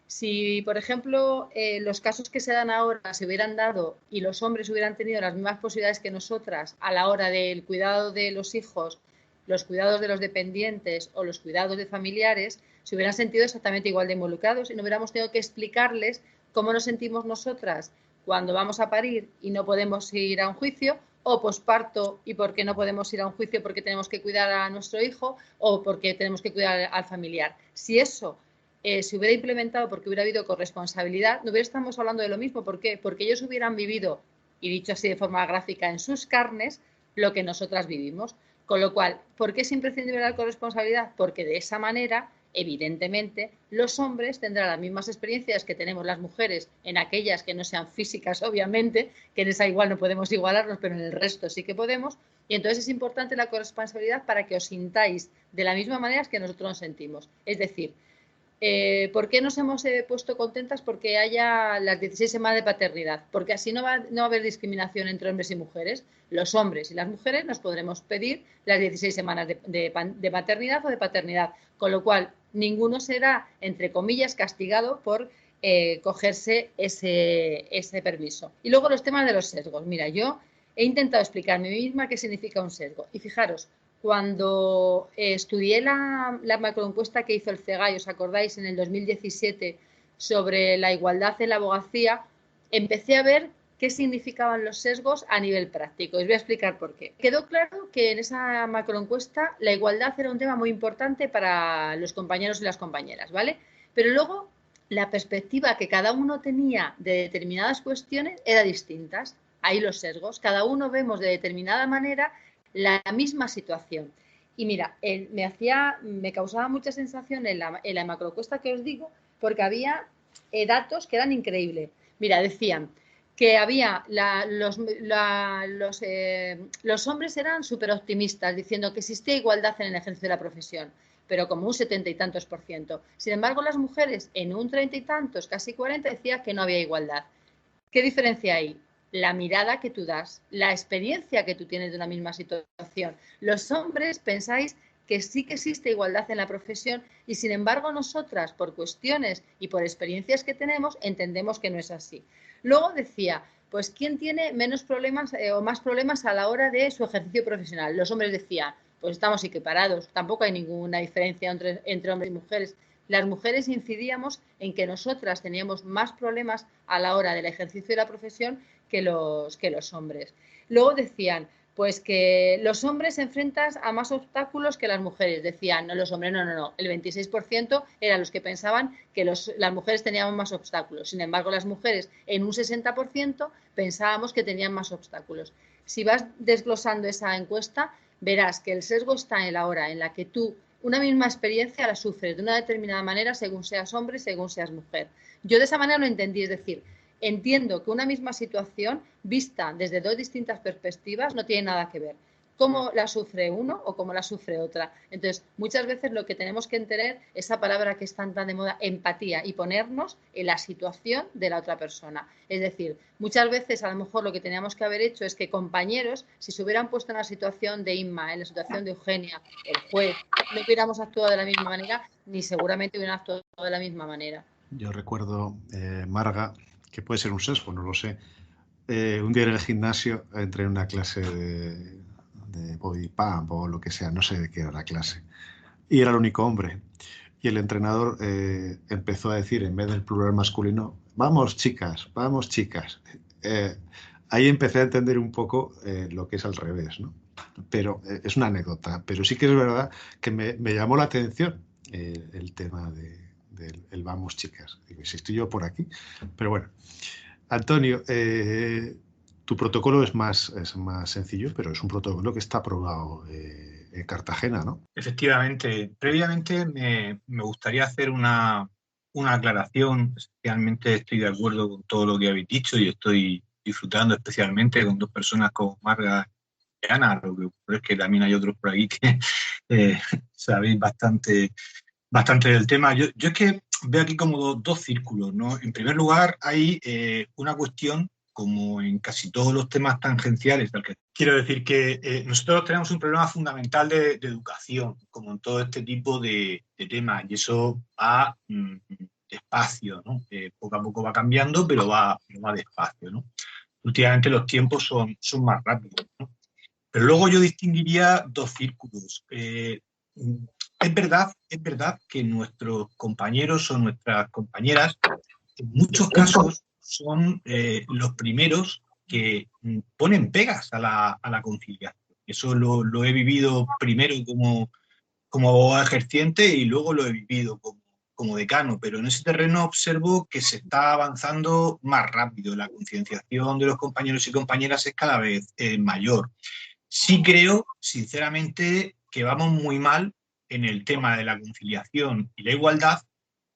Si, por ejemplo, los casos que se dan ahora se hubieran dado y los hombres hubieran tenido las mismas posibilidades que nosotras a la hora del cuidado de los hijos, los cuidados de los dependientes o los cuidados de familiares, se hubieran sentido exactamente igual de involucrados y no hubiéramos tenido que explicarles cómo nos sentimos nosotras cuando vamos a parir y no podemos ir a un juicio, o posparto y por qué no podemos ir a un juicio porque tenemos que cuidar a nuestro hijo o porque tenemos que cuidar al familiar. Si eso se hubiera implementado porque hubiera habido corresponsabilidad, no estamos hablando de lo mismo. ¿Por qué? Porque ellos hubieran vivido, y dicho así de forma gráfica, en sus carnes, lo que nosotras vivimos. Con lo cual, ¿por qué es imprescindible la corresponsabilidad? Porque de esa manera, evidentemente, los hombres tendrán las mismas experiencias que tenemos las mujeres en aquellas que no sean físicas, obviamente, que en esa igual no podemos igualarnos, pero en el resto sí que podemos. Y entonces es importante la corresponsabilidad para que os sintáis de la misma manera que nosotros nos sentimos. Es decir, ¿por qué nos hemos puesto contentas porque haya las 16 semanas de paternidad? Porque así no va a haber discriminación entre hombres y mujeres. Los hombres y las mujeres nos podremos pedir las 16 semanas de maternidad o de paternidad, con lo cual ninguno será, entre comillas, castigado por cogerse ese permiso. Y luego los temas de los sesgos. Mira, yo he intentado explicarme a mí misma qué significa un sesgo. Y fijaros, cuando estudié la macroencuesta que hizo el CEGAI, ¿os acordáis? En el 2017 sobre la igualdad en la abogacía, empecé a ver qué significaban los sesgos a nivel práctico. Os voy a explicar por qué. Quedó claro que en esa macroencuesta la igualdad era un tema muy importante para los compañeros y las compañeras, ¿vale? Pero luego la perspectiva que cada uno tenía de determinadas cuestiones era distinta. Ahí los sesgos. Cada uno vemos de determinada manera la misma situación. Y mira, me causaba mucha sensación en la macroencuesta que os digo, porque había datos que eran increíbles. Mira, decían que había los hombres eran súper optimistas, diciendo que existía igualdad en el ejercicio de la profesión, pero como un 70 y tantos %. Sin embargo, las mujeres en un 30 y tantos, casi 40, decían que no había igualdad. ¿Qué diferencia hay? La mirada que tú das, la experiencia que tú tienes de una misma situación. Los hombres pensáis que sí que existe igualdad en la profesión y, sin embargo, nosotras, por cuestiones y por experiencias que tenemos, entendemos que no es así. Luego decía, pues, ¿quién tiene menos problemas o más problemas a la hora de su ejercicio profesional? Los hombres decían, pues estamos equiparados, tampoco hay ninguna diferencia entre hombres y mujeres. Las mujeres incidíamos en que nosotras teníamos más problemas a la hora del ejercicio de la profesión que los hombres. Luego decían, pues que los hombres se enfrentan a más obstáculos que las mujeres. Decían, no, los hombres no. El 26% eran los que pensaban que las mujeres tenían más obstáculos. Sin embargo, las mujeres en un 60% pensábamos que tenían más obstáculos. Si vas desglosando esa encuesta, verás que el sesgo está en la hora en la que tú una misma experiencia la sufres de una determinada manera según seas hombre y según seas mujer. Yo de esa manera lo entendí, es decir, entiendo que una misma situación vista desde dos distintas perspectivas no tiene nada que ver. Cómo la sufre uno o cómo la sufre otra. Entonces, muchas veces lo que tenemos que entender es esa palabra que es tan de moda, empatía, y ponernos en la situación de la otra persona. Es decir, muchas veces a lo mejor lo que teníamos que haber hecho es que compañeros, si se hubieran puesto en la situación de Inma, en la situación de Eugenia, el juez, no hubiéramos actuado de la misma manera, ni seguramente hubieran actuado de la misma manera. Yo recuerdo, Marga, que puede ser un sesgo, no lo sé. Un día en el gimnasio entré en una clase de body pump o lo que sea, no sé de qué era la clase. Y era el único hombre. Y el entrenador empezó a decir, en vez del plural masculino, vamos chicas, vamos chicas. Ahí empecé a entender un poco lo que es al revés, ¿no? Pero es una anécdota. Pero sí que es verdad que me llamó la atención el tema del vamos chicas. Digo, si estoy yo por aquí. Pero bueno. Antonio, tu protocolo es más sencillo, pero es un protocolo que está aprobado en Cartagena, ¿no? Efectivamente. Previamente me gustaría hacer una aclaración. Especialmente estoy de acuerdo con todo lo que habéis dicho y estoy disfrutando especialmente con dos personas como Marga y Ana. Lo que ocurre es que también hay otros por ahí que sabéis bastante del tema. Yo es que veo aquí como dos círculos, ¿no? En primer lugar, hay una cuestión, como en casi todos los temas tangenciales, quiero decir que nosotros tenemos un problema fundamental de educación, como en todo este tipo de temas, y eso va despacio, ¿no? Poco a poco va cambiando, pero va despacio, ¿no? Últimamente los tiempos son más rápidos, ¿no? Pero luego yo distinguiría dos círculos. Es verdad que nuestros compañeros o nuestras compañeras en muchos casos son los primeros que ponen pegas a la conciliación. Eso lo he vivido primero como abogado ejerciente y luego lo he vivido como decano, pero en ese terreno observo que se está avanzando más rápido. La concienciación de los compañeros y compañeras es cada vez mayor. Sí creo, sinceramente, que vamos muy mal en el tema de la conciliación y la igualdad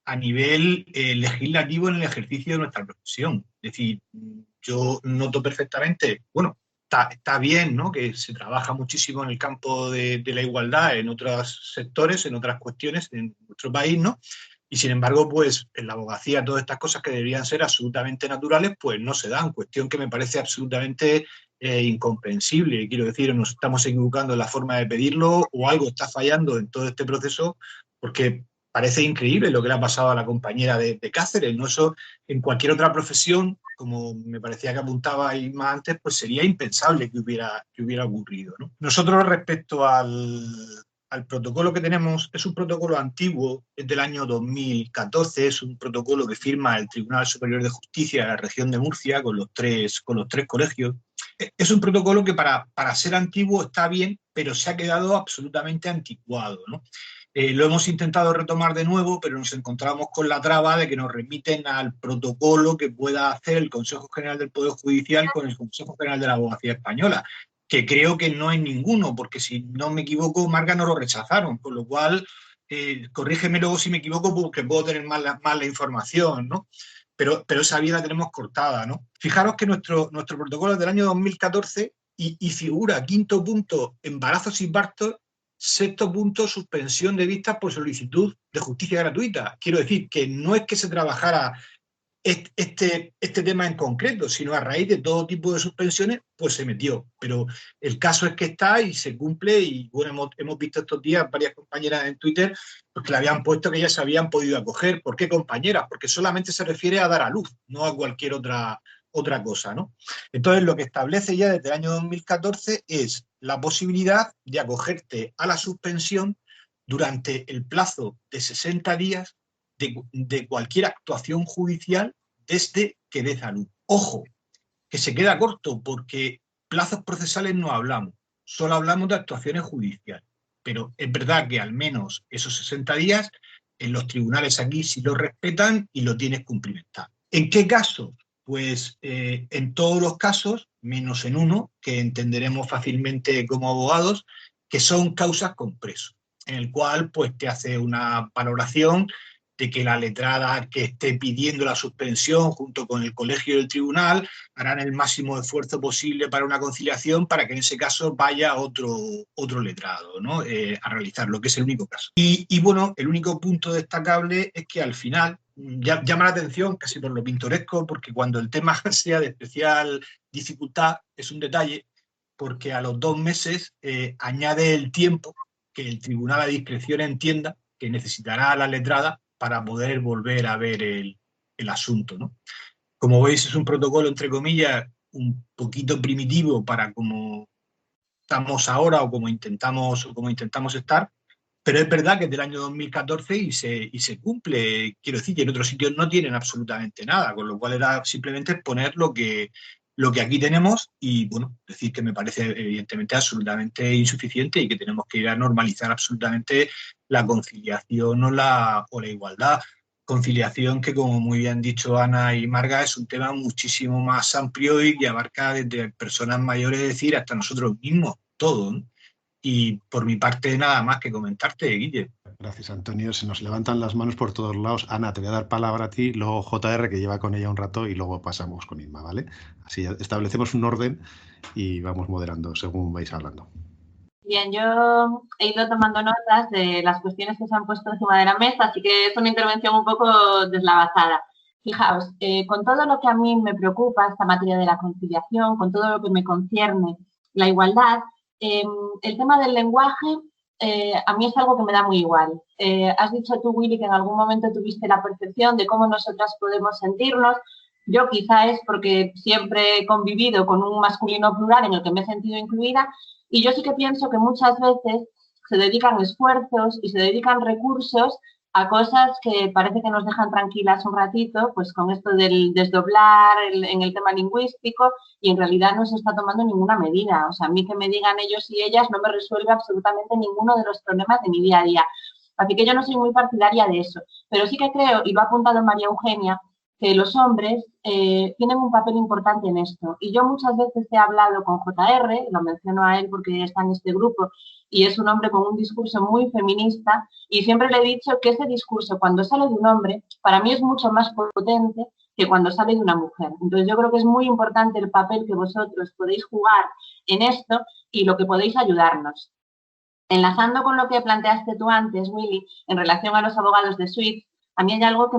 a nivel legislativo en el ejercicio de nuestra profesión. Es decir, yo noto perfectamente, bueno, está bien, ¿no?, que se trabaja muchísimo en el campo de la igualdad en otros sectores, en otras cuestiones en nuestro país, ¿no? Y sin embargo, pues en la abogacía todas estas cosas que deberían ser absolutamente naturales, pues no se dan, cuestión que me parece absolutamente incomprensible. Quiero decir, nos estamos equivocando en la forma de pedirlo o algo está fallando en todo este proceso, porque parece increíble lo que le ha pasado a la compañera de Cáceres, ¿no? Eso en cualquier otra profesión, como me parecía que apuntaba ahí más antes, pues sería impensable que hubiera ocurrido, ¿no? Nosotros, respecto al protocolo que tenemos, es un protocolo antiguo, es del año 2014, es un protocolo que firma el Tribunal Superior de Justicia de la región de Murcia con los tres colegios. Es un protocolo que para ser antiguo está bien, pero se ha quedado absolutamente anticuado, ¿no? Lo hemos intentado retomar de nuevo, pero nos encontramos con la traba de que nos remiten al protocolo que pueda hacer el Consejo General del Poder Judicial con el Consejo General de la Abogacía Española, que creo que no hay ninguno, porque si no me equivoco, Marga no lo rechazaron, con lo cual, corrígeme luego si me equivoco, porque puedo tener mal la información, ¿no? Pero esa vía la tenemos cortada, ¿no? Fijaros que nuestro protocolo es del año 2014 y figura, quinto punto, embarazos y partos, sexto punto, suspensión de vistas por solicitud de justicia gratuita. Quiero decir que no es que se trabajara este tema en concreto, sino a raíz de todo tipo de suspensiones, pues se metió. Pero el caso es que está y se cumple, y bueno, hemos visto estos días varias compañeras en Twitter pues, que le habían puesto que ya se habían podido acoger. ¿Por qué compañeras? Porque solamente se refiere a dar a luz, no a cualquier otra cosa, ¿no? Entonces, lo que establece ya desde el año 2014 es la posibilidad de acogerte a la suspensión durante el plazo de 60 días de cualquier actuación judicial desde que dé a luz. Ojo, que se queda corto porque plazos procesales no hablamos, solo hablamos de actuaciones judiciales. Pero es verdad que al menos esos 60 días en los tribunales aquí sí lo respetan y lo tienes cumplimentado. ¿En qué casos? Pues en todos los casos, menos en uno, que entenderemos fácilmente como abogados, que son causas con preso, en el cual pues te hace una valoración de que la letrada que esté pidiendo la suspensión junto con el colegio del tribunal harán el máximo esfuerzo posible para una conciliación, para que en ese caso vaya otro letrado, ¿no? A realizarlo, que es el único caso. Y bueno, el único punto destacable es que al final llama la atención casi por lo pintoresco, porque cuando el tema sea de especial dificultad es un detalle, porque a los 2 meses añade el tiempo que el tribunal a discreción entienda que necesitará la letrada para poder volver a ver el asunto, ¿no? Como veis, es un protocolo, entre comillas, un poquito primitivo para como estamos ahora o como intentamos estar, pero es verdad que es del año 2014 y se cumple. Quiero decir que en otros sitios no tienen absolutamente nada, con lo cual era simplemente poner lo que aquí tenemos y, bueno, decir que me parece evidentemente absolutamente insuficiente y que tenemos que ir a normalizar absolutamente la conciliación o la igualdad. Conciliación que, como muy bien han dicho Ana y Marga, es un tema muchísimo más amplio y que abarca desde personas mayores, es decir, hasta nosotros mismos, todo, ¿no? Y por mi parte, nada más que comentarte, Guille. Gracias, Antonio. Se nos levantan las manos por todos lados. Ana, te voy a dar palabra a ti, luego JR, que lleva con ella un rato, y luego pasamos con Inma, ¿vale? Así establecemos un orden y vamos moderando según vais hablando. Bien, yo he ido tomando notas de las cuestiones que se han puesto encima de la mesa, así que es una intervención un poco deslavazada. Fijaos, con todo lo que a mí me preocupa esta materia de la conciliación, con todo lo que me concierne la igualdad, el tema del lenguaje a mí es algo que me da muy igual. Has dicho tú, Willy, que en algún momento tuviste la percepción de cómo nosotras podemos sentirnos. Yo quizá es porque siempre he convivido con un masculino plural en el que me he sentido incluida, y yo sí que pienso que muchas veces se dedican esfuerzos y se dedican recursos a cosas que parece que nos dejan tranquilas un ratito, pues con esto del desdoblar en el tema lingüístico, y en realidad no se está tomando ninguna medida. O sea, a mí que me digan ellos y ellas no me resuelve absolutamente ninguno de los problemas de mi día a día. Así que yo no soy muy partidaria de eso. Pero sí que creo, y lo ha apuntado María Eugenia, que los hombres tienen un papel importante en esto. Y yo muchas veces he hablado con JR, lo menciono a él porque está en este grupo, y es un hombre con un discurso muy feminista, y siempre le he dicho que ese discurso, cuando sale de un hombre, para mí es mucho más potente que cuando sale de una mujer. Entonces yo creo que es muy importante el papel que vosotros podéis jugar en esto y lo que podéis ayudarnos. Enlazando con lo que planteaste tú antes, Willy, en relación a los abogados de suite, a mí hay algo que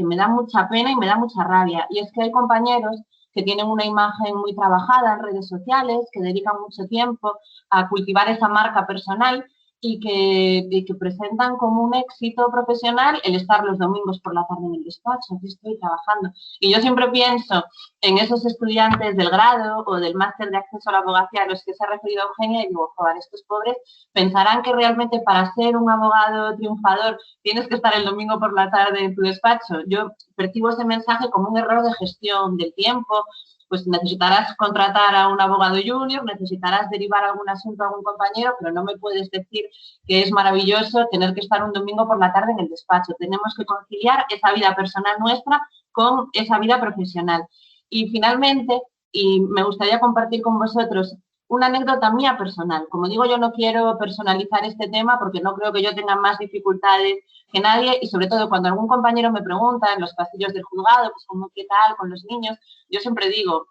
me da mucha pena y me da mucha rabia, y es que hay compañeros que tienen una imagen muy trabajada en redes sociales, que dedican mucho tiempo a cultivar esa marca personal y que presentan como un éxito profesional el estar los domingos por la tarde en el despacho, aquí estoy trabajando. Y yo siempre pienso en esos estudiantes del grado o del máster de acceso a la abogacía a los que se ha referido Eugenia y digo, joder, estos pobres pensarán que realmente para ser un abogado triunfador tienes que estar el domingo por la tarde en tu despacho. Yo percibo ese mensaje como un error de gestión del tiempo. Pues necesitarás contratar a un abogado junior, necesitarás derivar algún asunto a algún compañero, pero no me puedes decir que es maravilloso tener que estar un domingo por la tarde en el despacho. Tenemos que conciliar esa vida personal nuestra con esa vida profesional. Y finalmente, y me gustaría compartir con vosotros una anécdota mía personal. Como digo, yo no quiero personalizar este tema porque no creo que yo tenga más dificultades que nadie, y sobre todo cuando algún compañero me pregunta en los pasillos del juzgado, pues cómo, qué tal con los niños, yo siempre digo,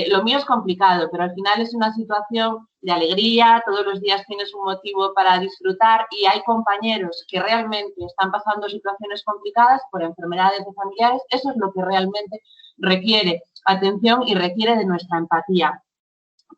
lo mío es complicado, pero al final es una situación de alegría, todos los días tienes un motivo para disfrutar, y hay compañeros que realmente están pasando situaciones complicadas por enfermedades de familiares. Eso es lo que realmente requiere atención y requiere de nuestra empatía.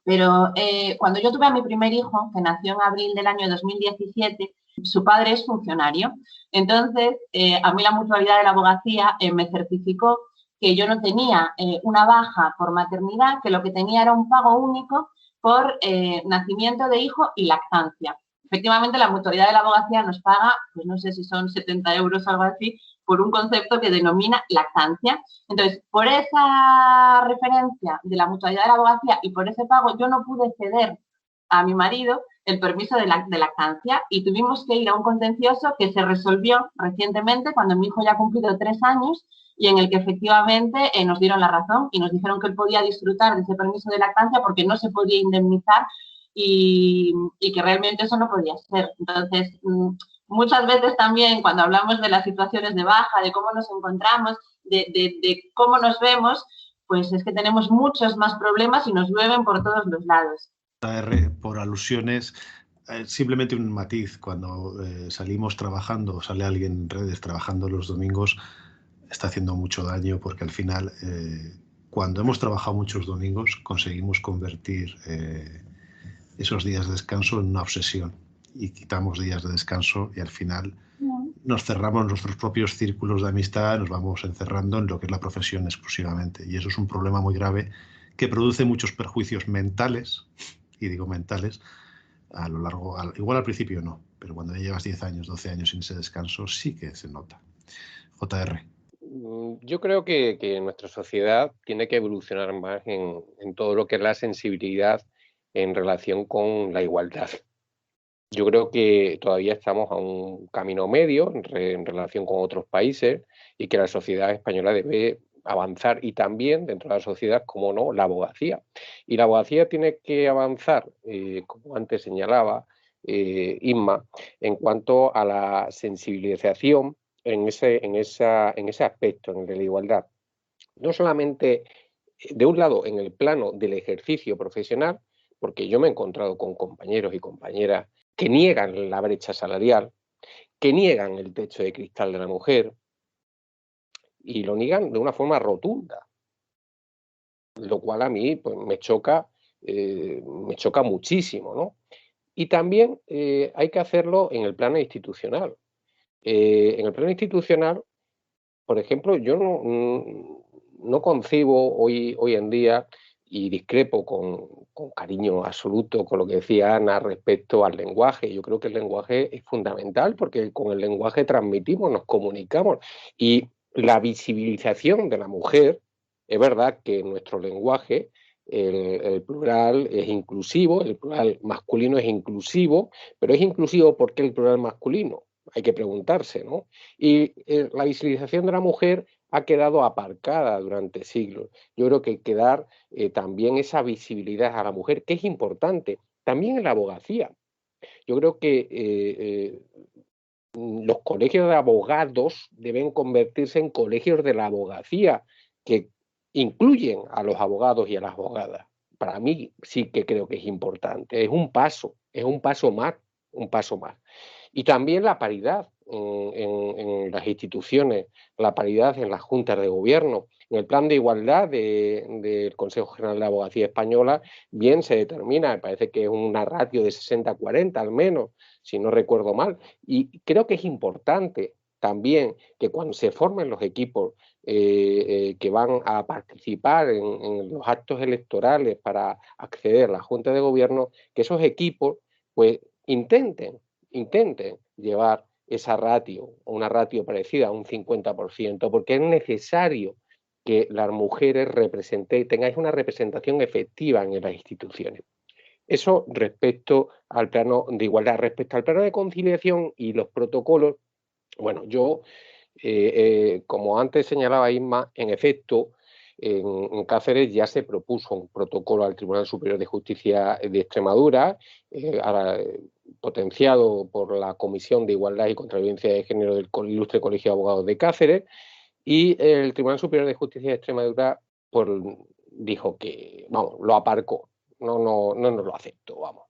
Pero cuando yo tuve a mi primer hijo, que nació en abril del año 2017, su padre es funcionario. Entonces, a mí la mutualidad de la abogacía me certificó que yo no tenía una baja por maternidad, que lo que tenía era un pago único por nacimiento de hijo y lactancia. Efectivamente, la mutualidad de la abogacía nos paga, pues no sé si son 70 euros o algo así, por un concepto que denomina lactancia. Entonces, por esa referencia de la mutualidad de la abogacía y por ese pago, yo no pude ceder a mi marido el permiso de lactancia, y tuvimos que ir a un contencioso que se resolvió recientemente cuando mi hijo ya ha cumplido 3 años, y en el que efectivamente nos dieron la razón y nos dijeron que él podía disfrutar de ese permiso de lactancia porque no se podía indemnizar y que realmente eso no podía ser. Entonces, muchas veces también cuando hablamos de las situaciones de baja, de cómo nos encontramos, de cómo nos vemos, pues es que tenemos muchos más problemas y nos llueven por todos los lados. Por alusiones, simplemente un matiz. Cuando salimos trabajando, sale alguien en redes trabajando los domingos, está haciendo mucho daño, porque al final, cuando hemos trabajado muchos domingos, conseguimos convertir esos días de descanso en una obsesión, y quitamos días de descanso y al final nos cerramos nuestros propios círculos de amistad, nos vamos encerrando en lo que es la profesión exclusivamente, y eso es un problema muy grave que produce muchos perjuicios mentales, y digo mentales, a lo largo, igual al principio no, pero cuando ya llevas 10 años, 12 años sin ese descanso sí que se nota. JR. Yo creo que nuestra sociedad tiene que evolucionar más en todo lo que es la sensibilidad en relación con la igualdad. Yo creo que todavía estamos a un camino medio en relación con otros países, y que la sociedad española debe avanzar, y también dentro de la sociedad, como no, la abogacía. Y la abogacía tiene que avanzar, como antes señalaba Inma, en cuanto a la sensibilización en ese aspecto, en el de la igualdad. No solamente, de un lado, en el plano del ejercicio profesional, porque yo me he encontrado con compañeros y compañeras que niegan la brecha salarial, que niegan el techo de cristal de la mujer, y lo niegan de una forma rotunda, lo cual a mí pues, me choca muchísimo, ¿no? Y también hay que hacerlo en el plano institucional. En el plano institucional, por ejemplo, yo no concibo hoy en día, y discrepo con cariño absoluto con lo que decía Ana respecto al lenguaje. Yo creo que el lenguaje es fundamental, porque con el lenguaje transmitimos, nos comunicamos, y la visibilización de la mujer, es verdad que en nuestro lenguaje el plural es inclusivo, el plural masculino es inclusivo, pero es inclusivo porque el plural masculino, hay que preguntarse, ¿no? Y la visibilización de la mujer ha quedado aparcada durante siglos. Yo creo que hay que dar también esa visibilidad a la mujer, que es importante, también en la abogacía. Yo creo que los colegios de abogados deben convertirse en colegios de la abogacía, que incluyen a los abogados y a las abogadas. Para mí sí que creo que es importante, es un paso más, un paso más. Y también la paridad en las instituciones, la paridad en las juntas de gobierno. En el plan de igualdad del Consejo General de Abogacía Española bien se determina, me parece que es una ratio de 60-40 al menos, si no recuerdo mal. Y creo que es importante también que cuando se formen los equipos que van a participar en los actos electorales para acceder a la Junta de Gobierno, que esos equipos pues intenten llevar esa ratio, una ratio parecida a un 50%, porque es necesario que las mujeres tengáis una representación efectiva en las instituciones. Eso respecto al plano de igualdad. Respecto al plano de conciliación y los protocolos, bueno, yo, como antes señalaba Isma, en efecto, en Cáceres ya se propuso un protocolo al Tribunal Superior de Justicia de Extremadura, potenciado por la Comisión de Igualdad y contra la Violencia de Género del Ilustre Colegio de Abogados de Cáceres, y el Tribunal Superior de Justicia de Extremadura dijo que, vamos, lo aparcó, no nos lo aceptó, vamos.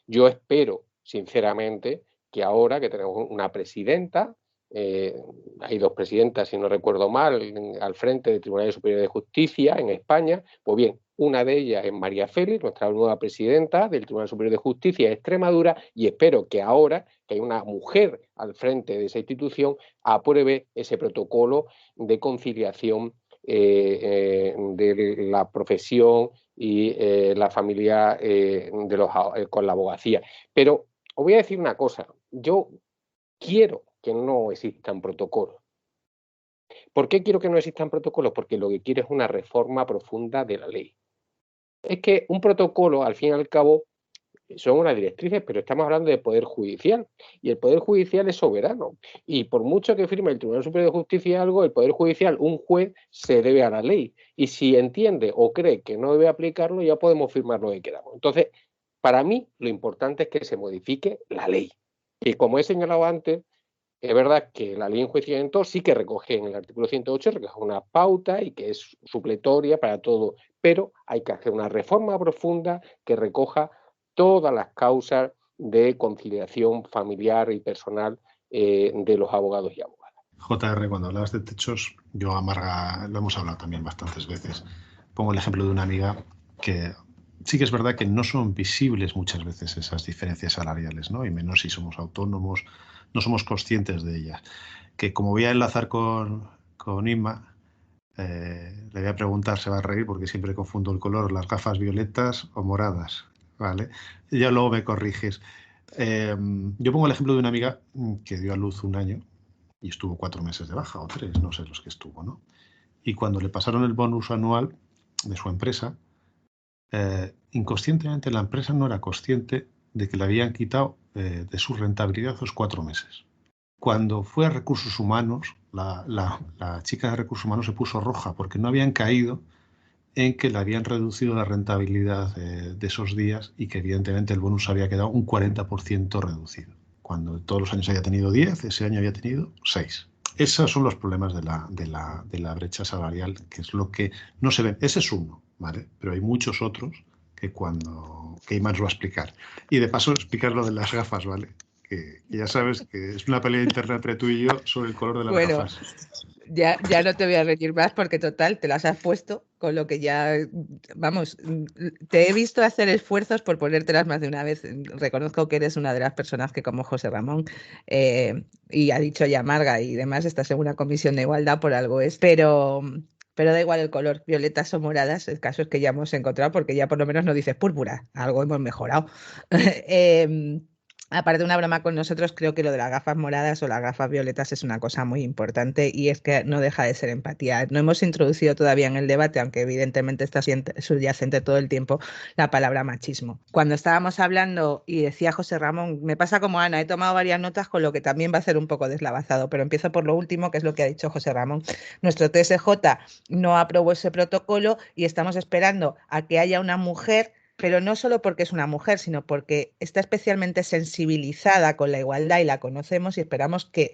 Yo espero, sinceramente, que ahora que tenemos una presidenta, hay dos presidentas, si no recuerdo mal, al frente del Tribunal Superior de Justicia en España, pues bien, una de ellas es María Félix, nuestra nueva presidenta del Tribunal Superior de Justicia de Extremadura, y espero que ahora que hay una mujer al frente de esa institución, apruebe ese protocolo de conciliación de la profesión y la familia con la abogacía. Pero os voy a decir una cosa, yo quiero que no existan protocolos. ¿Por qué quiero que no existan protocolos? Porque lo que quiero es una reforma profunda de la ley. Es que un protocolo, al fin y al cabo, son unas directrices, pero estamos hablando de Poder Judicial, y el Poder Judicial es soberano, y por mucho que firme el Tribunal Superior de Justicia algo, el Poder Judicial, un juez, se debe a la ley, y si entiende o cree que no debe aplicarlo, ya podemos firmar lo que queramos. Entonces, para mí, lo importante es que se modifique la ley, y como he señalado antes, es verdad que la ley de enjuiciamiento sí que recoge en el artículo 108, recoge una pauta y que es supletoria para todo, pero hay que hacer una reforma profunda que recoja todas las causas de conciliación familiar y personal de los abogados y abogadas. JR, cuando hablabas de techos, yo a Marga lo hemos hablado también bastantes veces. Pongo el ejemplo de una amiga que sí que es verdad que no son visibles muchas veces esas diferencias salariales, ¿no? Y menos si somos autónomos, no somos conscientes de ellas. Que como voy a enlazar con Inma, le voy a preguntar, se va a reír porque siempre confundo el color, las gafas violetas o moradas, ¿vale? Y ya luego me corriges. Yo pongo el ejemplo de una amiga que dio a luz un año y estuvo 4 meses de baja, o 3, no sé los que estuvo, ¿no? Y cuando le pasaron el bonus anual de su empresa, inconscientemente la empresa no era consciente de que le habían quitado de su rentabilidad esos 4 meses. Cuando fue a Recursos Humanos, la chica de Recursos Humanos se puso roja porque no habían caído en que le habían reducido la rentabilidad de esos días y que evidentemente el bonus había quedado un 40% reducido. Cuando todos los años había tenido 10, ese año había tenido 6. Esos son los problemas de la brecha salarial, que es lo que no se ven. Ese es uno, ¿vale? Pero hay muchos otros que Imán nos va a explicar. Y de paso explicar lo de las gafas, ¿vale? Que ya sabes que es una pelea interna entre tú y yo sobre el color de las gafas. Ya no te voy a reñir más porque total, te las has puesto, con lo que ya, vamos, te he visto hacer esfuerzos por ponértelas más de una vez. Reconozco que eres una de las personas que, como José Ramón, y ha dicho ya Marga y demás, estás en una comisión de igualdad, por algo es, pero da igual el color, violetas o moradas, el caso es que ya hemos encontrado, porque ya por lo menos no dices púrpura, algo hemos mejorado. aparte de una broma con nosotros, creo que lo de las gafas moradas o las gafas violetas es una cosa muy importante y es que no deja de ser empatía. No hemos introducido todavía en el debate, aunque evidentemente está subyacente todo el tiempo, la palabra machismo. Cuando estábamos hablando y decía José Ramón, me pasa como Ana, he tomado varias notas con lo que también va a ser un poco deslavazado, pero empiezo por lo último, que es lo que ha dicho José Ramón. Nuestro TSJ no aprobó ese protocolo y estamos esperando a que haya una mujer, pero no solo porque es una mujer, sino porque está especialmente sensibilizada con la igualdad y la conocemos y esperamos que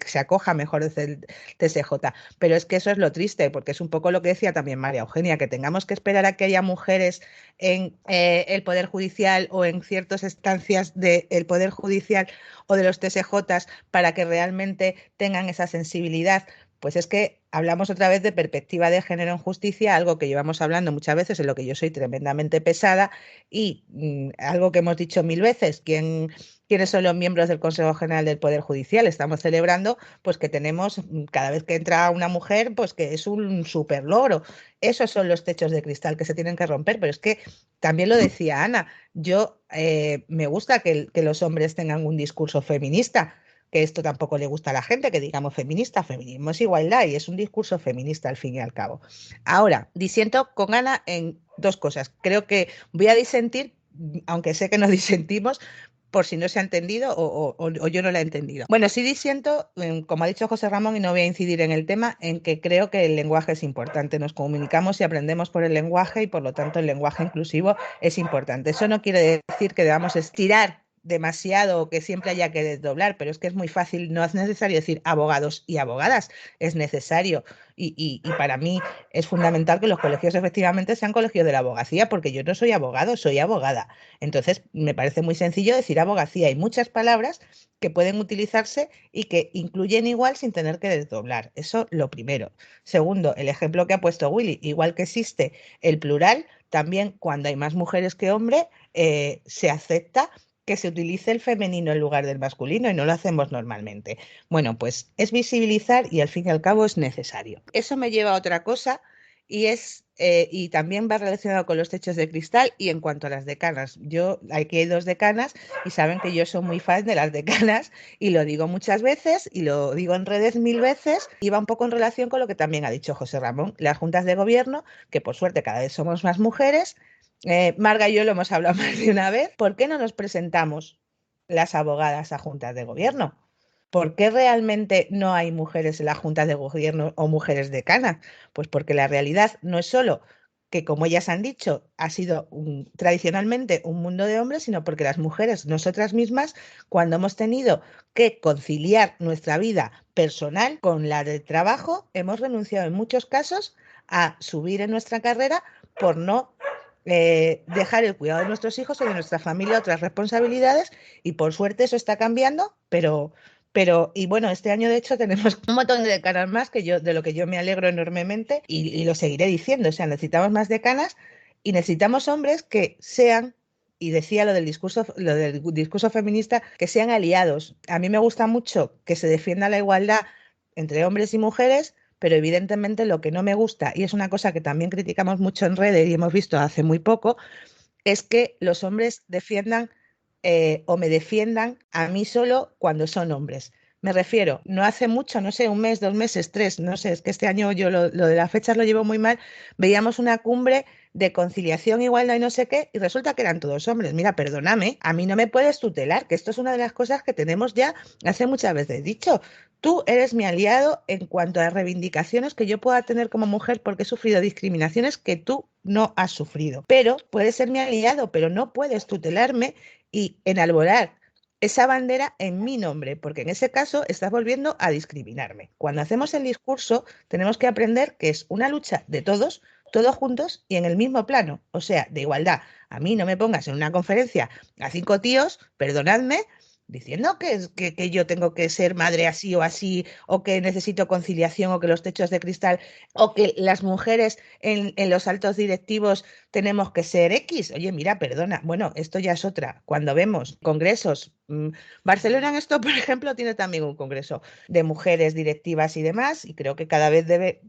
se acoja mejor desde el TSJ. Pero es que eso es lo triste, porque es un poco lo que decía también María Eugenia, que tengamos que esperar a que haya mujeres en el Poder Judicial o en ciertas instancias del Poder Judicial o de los TSJs para que realmente tengan esa sensibilidad. Pues es que hablamos otra vez de perspectiva de género en justicia, algo que llevamos hablando muchas veces, en lo que yo soy tremendamente pesada y algo que hemos dicho 1000 veces, ¿quiénes son los miembros del Consejo General del Poder Judicial? Estamos celebrando pues que tenemos, cada vez que entra una mujer, pues que es un súper logro. Esos son los techos de cristal que se tienen que romper, pero es que también lo decía Ana, yo me gusta que los hombres tengan un discurso feminista, que esto tampoco le gusta a la gente, que digamos feminista, feminismo es igualdad y es un discurso feminista al fin y al cabo. Ahora, disiento con Ana en dos cosas. Creo que voy a disentir, aunque sé que no disentimos, por si no se ha entendido o yo no la he entendido. Bueno, sí disiento, como ha dicho José Ramón, y no voy a incidir en el tema, en que creo que el lenguaje es importante. Nos comunicamos y aprendemos por el lenguaje y por lo tanto el lenguaje inclusivo es importante. Eso no quiere decir que debamos estirar demasiado o que siempre haya que desdoblar, pero es que es muy fácil, no es necesario decir abogados y abogadas, es necesario y para mí es fundamental que los colegios efectivamente sean colegios de la abogacía, porque yo no soy abogado, soy abogada. Entonces me parece muy sencillo decir abogacía. Hay muchas palabras que pueden utilizarse y que incluyen igual sin tener que desdoblar. Eso lo primero. Segundo, el ejemplo que ha puesto Willy, igual que existe el plural, también cuando hay más mujeres que hombres se acepta que se utilice el femenino en lugar del masculino y no lo hacemos normalmente. Bueno, pues es visibilizar y al fin y al cabo es necesario. Eso me lleva a otra cosa y y también va relacionado con los techos de cristal y en cuanto a las decanas. Aquí hay 2 decanas y saben que yo soy muy fan de las decanas y lo digo muchas veces y lo digo en redes 1000 veces y va un poco en relación con lo que también ha dicho José Ramón. Las juntas de gobierno, que por suerte cada vez somos más mujeres, Marga y yo lo hemos hablado más de una vez. ¿Por qué no nos presentamos las abogadas a juntas de gobierno? ¿Por qué realmente no hay mujeres en las juntas de gobierno o mujeres decanas? Pues porque la realidad no es solo que, como ellas han dicho, ha sido tradicionalmente un mundo de hombres, sino porque las mujeres, nosotras mismas, cuando hemos tenido que conciliar nuestra vida personal con la del trabajo, hemos renunciado en muchos casos a subir en nuestra carrera por no dejar el cuidado de nuestros hijos o de nuestra familia, otras responsabilidades, y por suerte eso está cambiando, y bueno, este año de hecho tenemos un montón de decanas más de lo que yo me alegro enormemente y lo seguiré diciendo. O sea, necesitamos más decanas y necesitamos hombres que sean, y decía lo del discurso feminista, que sean aliados. A mí me gusta mucho que se defienda la igualdad entre hombres y mujeres, pero evidentemente lo que no me gusta, y es una cosa que también criticamos mucho en redes y hemos visto hace muy poco, es que los hombres defiendan o me defiendan a mí solo cuando son hombres. Me refiero, no hace mucho, no sé, 1 mes, 2 meses, 3, no sé, es que este año yo lo de las fechas lo llevo muy mal, veíamos una cumbre de conciliación, igualdad y no sé qué, y resulta que eran todos hombres. Mira, perdóname, a mí no me puedes tutelar, que esto es una de las cosas que tenemos ya hace muchas veces dicho. Tú eres mi aliado en cuanto a reivindicaciones que yo pueda tener como mujer porque he sufrido discriminaciones que tú no has sufrido. Pero puedes ser mi aliado, pero no puedes tutelarme y enalborar esa bandera en mi nombre, porque en ese caso estás volviendo a discriminarme. Cuando hacemos el discurso tenemos que aprender que es una lucha de todos juntos y en el mismo plano, o sea, de igualdad. A mí no me pongas en una conferencia a 5 tíos, perdonadme, diciendo que yo tengo que ser madre así, o que necesito conciliación, o que los techos de cristal, o que las mujeres en los altos directivos tenemos que ser X. Oye, mira, perdona, bueno, esto ya es otra. Cuando vemos congresos, Barcelona en esto, por ejemplo, tiene también un congreso de mujeres directivas y demás, y creo que cada vez debe,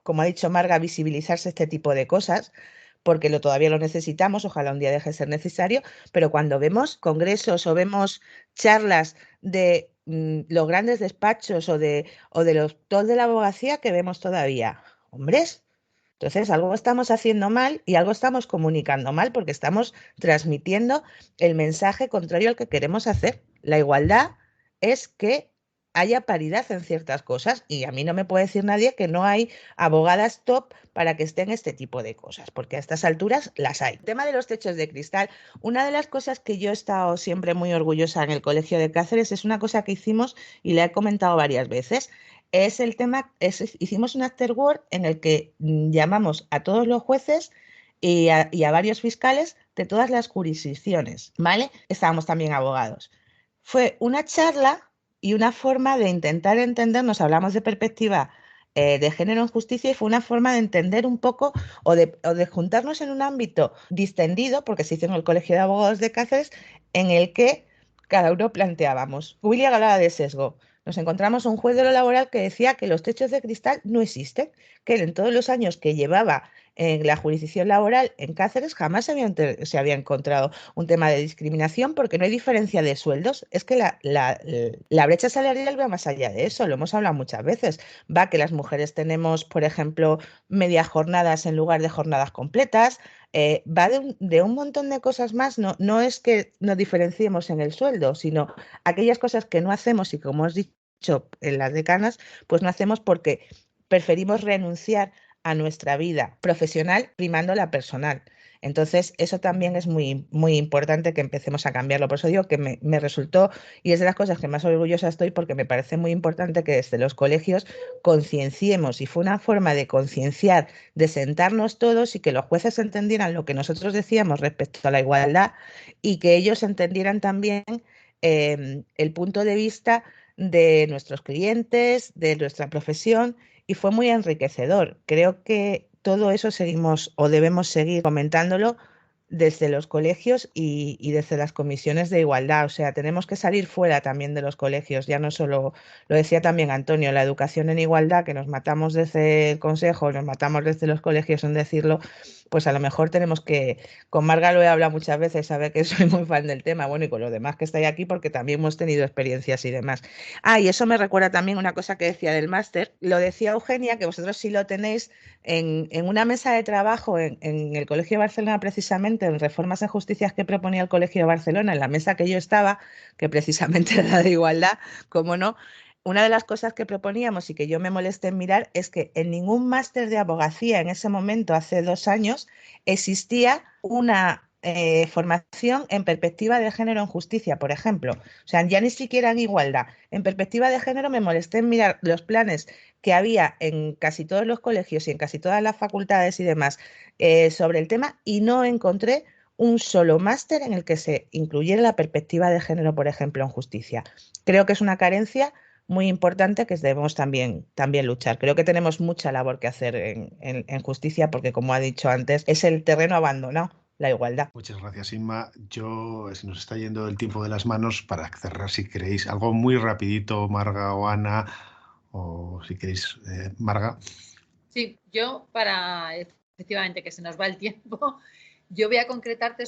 como ha dicho Marga, visibilizarse este tipo de cosas, porque todavía lo necesitamos, ojalá un día deje de ser necesario, pero cuando vemos congresos o vemos charlas de los grandes despachos o de los top de la abogacía que vemos todavía, hombres, entonces algo estamos haciendo mal y algo estamos comunicando mal porque estamos transmitiendo el mensaje contrario al que queremos hacer. La igualdad es que haya paridad en ciertas cosas y a mí no me puede decir nadie que no hay abogadas top para que estén este tipo de cosas, porque a estas alturas las hay. El tema de los techos de cristal, una de las cosas que yo he estado siempre muy orgullosa en el Colegio de Cáceres es una cosa que hicimos y la he comentado varias veces. Es el tema, hicimos un afterwork en el que llamamos a todos los jueces y a varios fiscales de todas las jurisdicciones, ¿vale? Estábamos también abogados. Fue una charla y una forma de intentar entendernos, hablamos de perspectiva de género en justicia y fue una forma de entender un poco o de juntarnos en un ámbito distendido, porque se hizo en el Colegio de Abogados de Cáceres, en el que cada uno planteábamos. William hablaba de sesgo. Nos encontramos un juez de lo laboral que decía que los techos de cristal no existen, que él en todos los años que llevaba en la jurisdicción laboral en Cáceres jamás se había encontrado un tema de discriminación porque no hay diferencia de sueldos. Es que la brecha salarial va más allá de eso, lo hemos hablado muchas veces. Va que las mujeres tenemos, por ejemplo, medias jornadas en lugar de jornadas completas. Va de un montón de cosas más. No es que nos diferenciemos en el sueldo, sino aquellas cosas que no hacemos y como os he dicho en las decanas, pues no hacemos porque preferimos renunciar a nuestra vida profesional primando la personal. Entonces, eso también es muy, muy importante que empecemos a cambiarlo. Por eso digo que me resultó, y es de las cosas que más orgullosa estoy, porque me parece muy importante que desde los colegios concienciemos, y fue una forma de concienciar, de sentarnos todos y que los jueces entendieran lo que nosotros decíamos respecto a la igualdad y que ellos entendieran también el punto de vista de nuestros clientes, de nuestra profesión, y fue muy enriquecedor. Creo que todo eso seguimos o debemos seguir comentándolo desde los colegios y desde las comisiones de igualdad. O sea, tenemos que salir fuera también de los colegios, ya no solo, lo decía también Antonio, la educación en igualdad, que nos matamos desde el consejo, nos matamos desde los colegios en decirlo, pues a lo mejor tenemos que, con Marga lo he hablado muchas veces, sabe que soy muy fan del tema, bueno, y con los demás que estáis aquí porque también hemos tenido experiencias y demás. Y eso me recuerda también una cosa que decía del máster, lo decía Eugenia, que vosotros sí lo tenéis en una mesa de trabajo en el Colegio de Barcelona precisamente, en reformas en justicias que proponía el Colegio de Barcelona, en la mesa que yo estaba, que precisamente era la de igualdad, cómo no. Una de las cosas que proponíamos y que yo me molesté en mirar es que en ningún máster de abogacía en ese momento, hace 2 años, existía una formación en perspectiva de género en justicia, por ejemplo. O sea, ya ni siquiera en igualdad. En perspectiva de género me molesté en mirar los planes que había en casi todos los colegios y en casi todas las facultades y demás sobre el tema y no encontré un solo máster en el que se incluyera la perspectiva de género, por ejemplo, en justicia. Creo que es una carencia muy importante que debemos también luchar. Creo que tenemos mucha labor que hacer en justicia porque, como ha dicho antes, es el terreno abandonado, la igualdad. Muchas gracias, Inma. Yo, se nos está yendo el tiempo de las manos, para cerrar, si queréis, algo muy rapidito, Marga o Ana, o si queréis, Marga. Sí, yo efectivamente, que se nos va el tiempo, yo voy a concretarte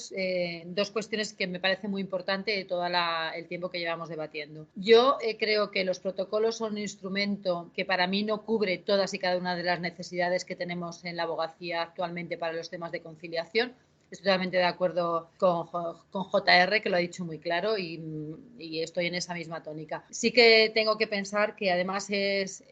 2 cuestiones que me parece muy importante de todo el tiempo que llevamos debatiendo. Yo creo que los protocolos son un instrumento que para mí no cubre todas y cada una de las necesidades que tenemos en la abogacía actualmente para los temas de conciliación. Estoy totalmente de acuerdo con JR, que lo ha dicho muy claro, y estoy en esa misma tónica. Sí que tengo que pensar que además es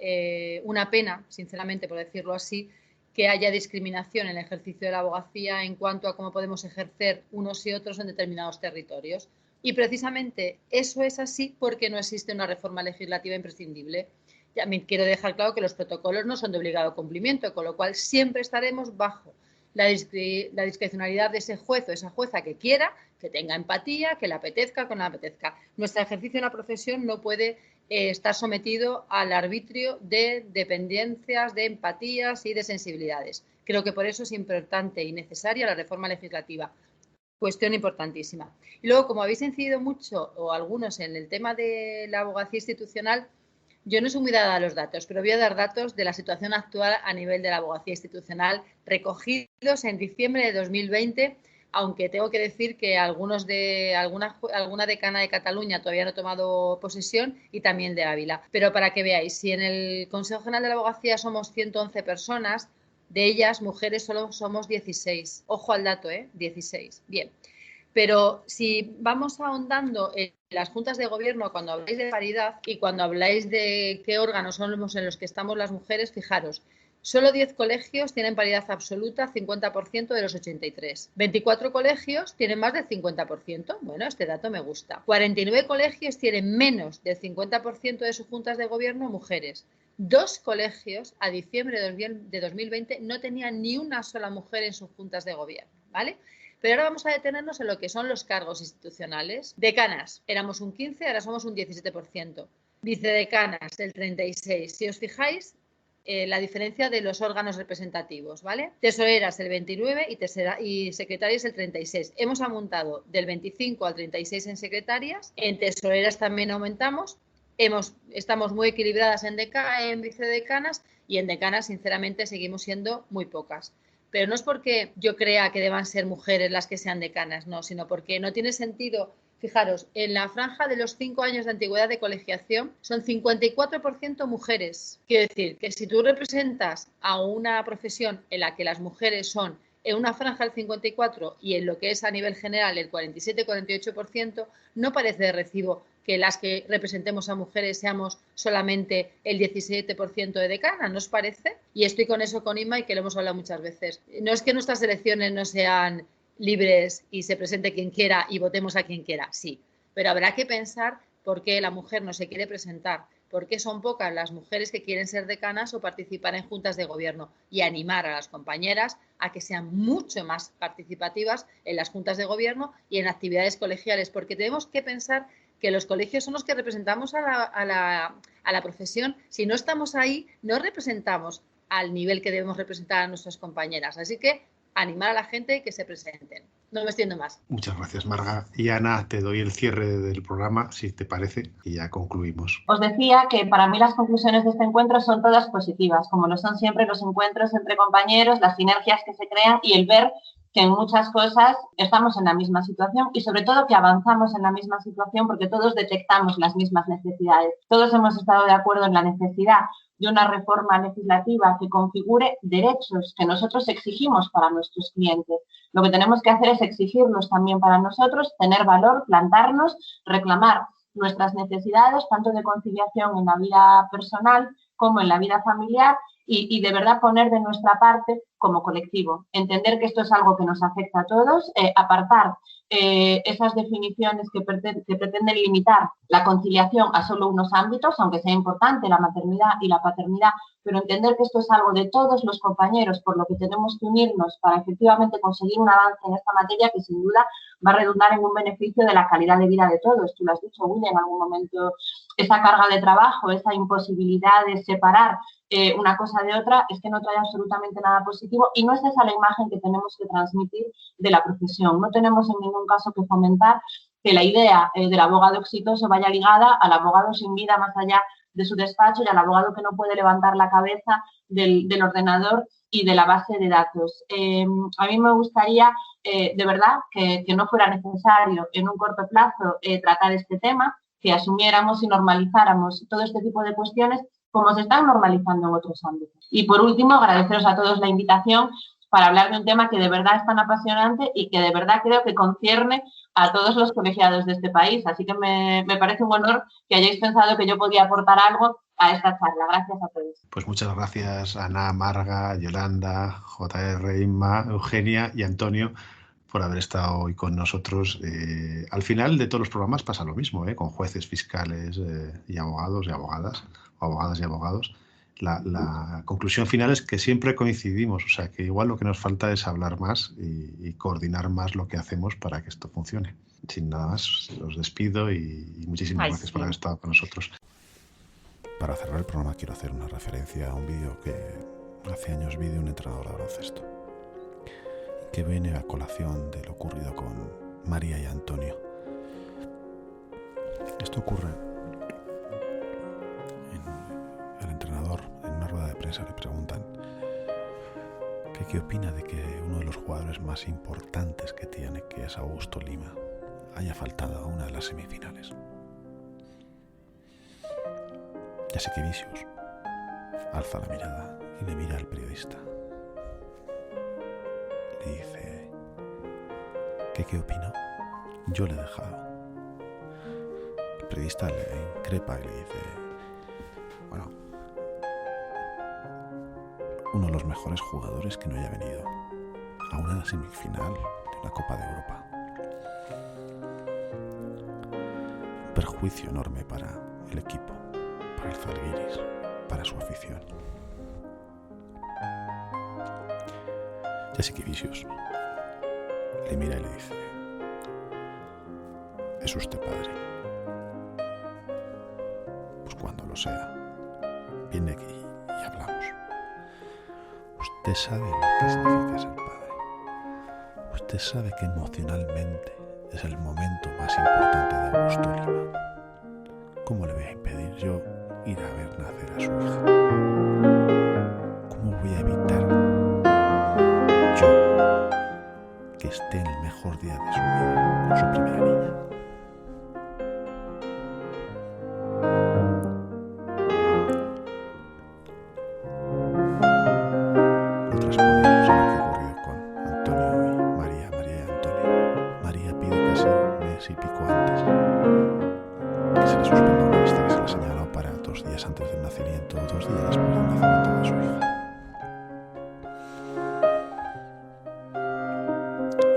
una pena, sinceramente, por decirlo así, que haya discriminación en el ejercicio de la abogacía en cuanto a cómo podemos ejercer unos y otros en determinados territorios. Y precisamente eso es así porque no existe una reforma legislativa imprescindible. También quiero dejar claro que los protocolos no son de obligado cumplimiento, con lo cual siempre estaremos bajo la discrecionalidad de ese juez o esa jueza que quiera, que tenga empatía, que le apetezca, que no le apetezca. Nuestro ejercicio en la profesión no puede estar sometido al arbitrio de dependencias, de empatías y de sensibilidades. Creo que por eso es importante y necesaria la reforma legislativa. Cuestión importantísima. Y luego, como habéis incidido mucho, o algunos, en el tema de la abogacía institucional, Yo no soy muy dada a los datos, pero voy a dar datos de la situación actual a nivel de la abogacía institucional recogidos en diciembre de 2020, aunque tengo que decir que alguna decana de Cataluña todavía no ha tomado posesión y también de Ávila. Pero para que veáis, si en el Consejo General de la Abogacía somos 111 personas, de ellas mujeres solo somos 16. Ojo al dato, 16. Bien. Pero si vamos ahondando en las juntas de gobierno, cuando habláis de paridad y cuando habláis de qué órganos son los en los que estamos las mujeres, fijaros, solo 10 colegios tienen paridad absoluta, 50% de los 83. 24 colegios tienen más del 50%. Bueno, este dato me gusta. 49 colegios tienen menos del 50% de sus juntas de gobierno mujeres. 2 colegios a diciembre de 2020 no tenían ni una sola mujer en sus juntas de gobierno, ¿vale? Pero ahora vamos a detenernos en lo que son los cargos institucionales. Decanas, éramos un 15%, ahora somos un 17%. Vicedecanas, el 36%. Si os fijáis, la diferencia de los órganos representativos, ¿vale? Tesoreras, el 29% y secretarias, el 36%. Hemos aumentado del 25 al 36 en secretarias. En tesoreras también aumentamos. Estamos muy equilibradas en vicedecanas y en decanas, sinceramente, seguimos siendo muy pocas. Pero no es porque yo crea que deban ser mujeres las que sean decanas, no, sino porque no tiene sentido. Fijaros, en la franja de los 5 años de antigüedad de colegiación son 54% mujeres. Quiero decir que si tú representas a una profesión en la que las mujeres son en una franja el 54% y en lo que es a nivel general el 47-48%, no parece de recibo que las que representemos a mujeres seamos solamente el 17% de decana, ¿no os parece? Y estoy con eso con Inma y que lo hemos hablado muchas veces. No es que nuestras elecciones no sean libres y se presente quien quiera y votemos a quien quiera, sí, pero habrá que pensar por qué la mujer no se quiere presentar, por qué son pocas las mujeres que quieren ser decanas o participar en juntas de gobierno y animar a las compañeras a que sean mucho más participativas en las juntas de gobierno y en actividades colegiales, porque tenemos que pensar que los colegios son los que representamos a la profesión. Si no estamos ahí, no representamos al nivel que debemos representar a nuestras compañeras. Así que animar a la gente que se presenten. No me extiendo más. Muchas gracias, Marga. Y Ana, te doy el cierre del programa, si te parece, y ya concluimos. Os decía que para mí las conclusiones de este encuentro son todas positivas, como lo son siempre los encuentros entre compañeros, las sinergias que se crean y el ver que en muchas cosas estamos en la misma situación y sobre todo que avanzamos en la misma situación porque todos detectamos las mismas necesidades. Todos hemos estado de acuerdo en la necesidad de una reforma legislativa que configure derechos que nosotros exigimos para nuestros clientes. Lo que tenemos que hacer es exigirlos también para nosotros, tener valor, plantarnos, reclamar nuestras necesidades, tanto de conciliación en la vida personal como en la vida familiar y de verdad poner de nuestra parte como colectivo. Entender que esto es algo que nos afecta a todos, apartar esas definiciones que pretenden limitar la conciliación a solo unos ámbitos, aunque sea importante la maternidad y la paternidad, pero entender que esto es algo de todos los compañeros, por lo que tenemos que unirnos para efectivamente conseguir un avance en esta materia que sin duda va a redundar en un beneficio de la calidad de vida de todos. Tú lo has dicho, William, en algún momento, esa carga de trabajo, esa imposibilidad de separar una cosa de otra, es que no trae absolutamente nada positivo y no es esa la imagen que tenemos que transmitir de la profesión. No tenemos en ningún caso que fomentar que la idea del abogado exitoso vaya ligada al abogado sin vida más allá de su despacho y al abogado que no puede levantar la cabeza del ordenador y de la base de datos. A mí me gustaría, de verdad, que no fuera necesario en un corto plazo tratar este tema, que asumiéramos y normalizáramos todo este tipo de cuestiones como se están normalizando en otros ámbitos. Y por último, agradeceros a todos la invitación para hablar de un tema que de verdad es tan apasionante y que de verdad creo que concierne a todos los colegiados de este país. Así que me parece un honor que hayáis pensado que yo podía aportar algo a esta charla. Gracias a todos. Pues muchas gracias, Ana, Marga, Yolanda, JR, Inma, Eugenia y Antonio, por haber estado hoy con nosotros. Al final de todos los programas pasa lo mismo, con jueces, fiscales y abogados y abogadas, o abogadas y abogados. La conclusión final es que siempre coincidimos, o sea que igual lo que nos falta es hablar más y coordinar más lo que hacemos para que esto funcione. Sin nada más, os despido y muchísimas gracias por haber estado con nosotros. Para cerrar el programa quiero hacer una referencia a un vídeo que hace años vi de un entrenador de baloncesto, que viene a colación de lo ocurrido con María y Antonio. Esto ocurre en prensa le preguntan qué opina de que uno de los jugadores más importantes que tiene, que es Augusto Lima, haya faltado a una de las semifinales. Jasikevičius alza la mirada y le mira al periodista. Le dice: ¿Qué opino? Yo le he dejado. El periodista le increpa y le dice: bueno, uno de los mejores jugadores que no haya venido a una semifinal de una Copa de Europa. Un perjuicio enorme para el equipo, para el Zalgiris, para su afición. Jasikevičius le mira y le dice: ¿es usted padre? Pues cuando lo sea, viene aquí y hablamos. Usted sabe lo que significa ser padre. Usted sabe que emocionalmente es el momento más importante de Augusto Lima. ¿Cómo le voy a impedir yo ir a ver nacer a su hija? ¿Cómo voy a evitar yo que esté en el mejor día de su vida con su primera niña? Lo transponemos a lo que ha ocurrido con Antonio y María y Antonio. María pide casi un mes y pico antes que se le suspenda una vista que se le señaló para 2 días antes del nacimiento, 2 días después del nacimiento de su hija.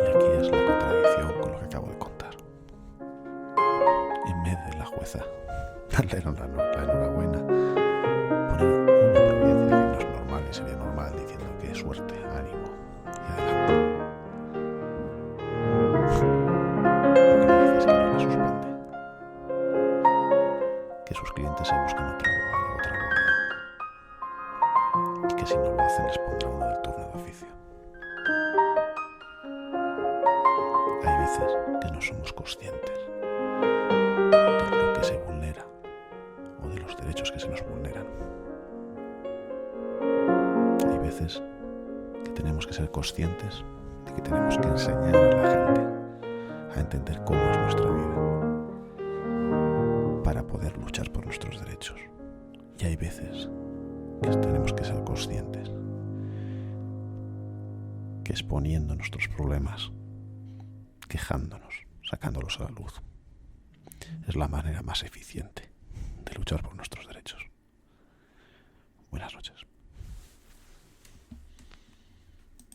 Y aquí es la contradicción con lo que acabo de contar. En vez de la jueza darle la enhorabuena, poner una providencia que no es normal y sería normal, diciendo que suerte, ánimo y adelante. Lo que me dice es que no le suspende, que sus clientes se buscan otra abogada, y que si no lo hacen les pondrá uno del turno de oficio. Hay veces que no somos conscientes de lo que se vulnera o de los derechos que se nos vulneran. Hay veces que tenemos que ser conscientes de que tenemos que enseñar a la gente a entender cómo es nuestra vida para poder luchar por nuestros derechos. Y hay veces que tenemos que ser conscientes que exponiendo nuestros problemas, quejándonos, sacándolos a la luz, es la manera más eficiente de luchar por nuestros derechos. Buenas noches.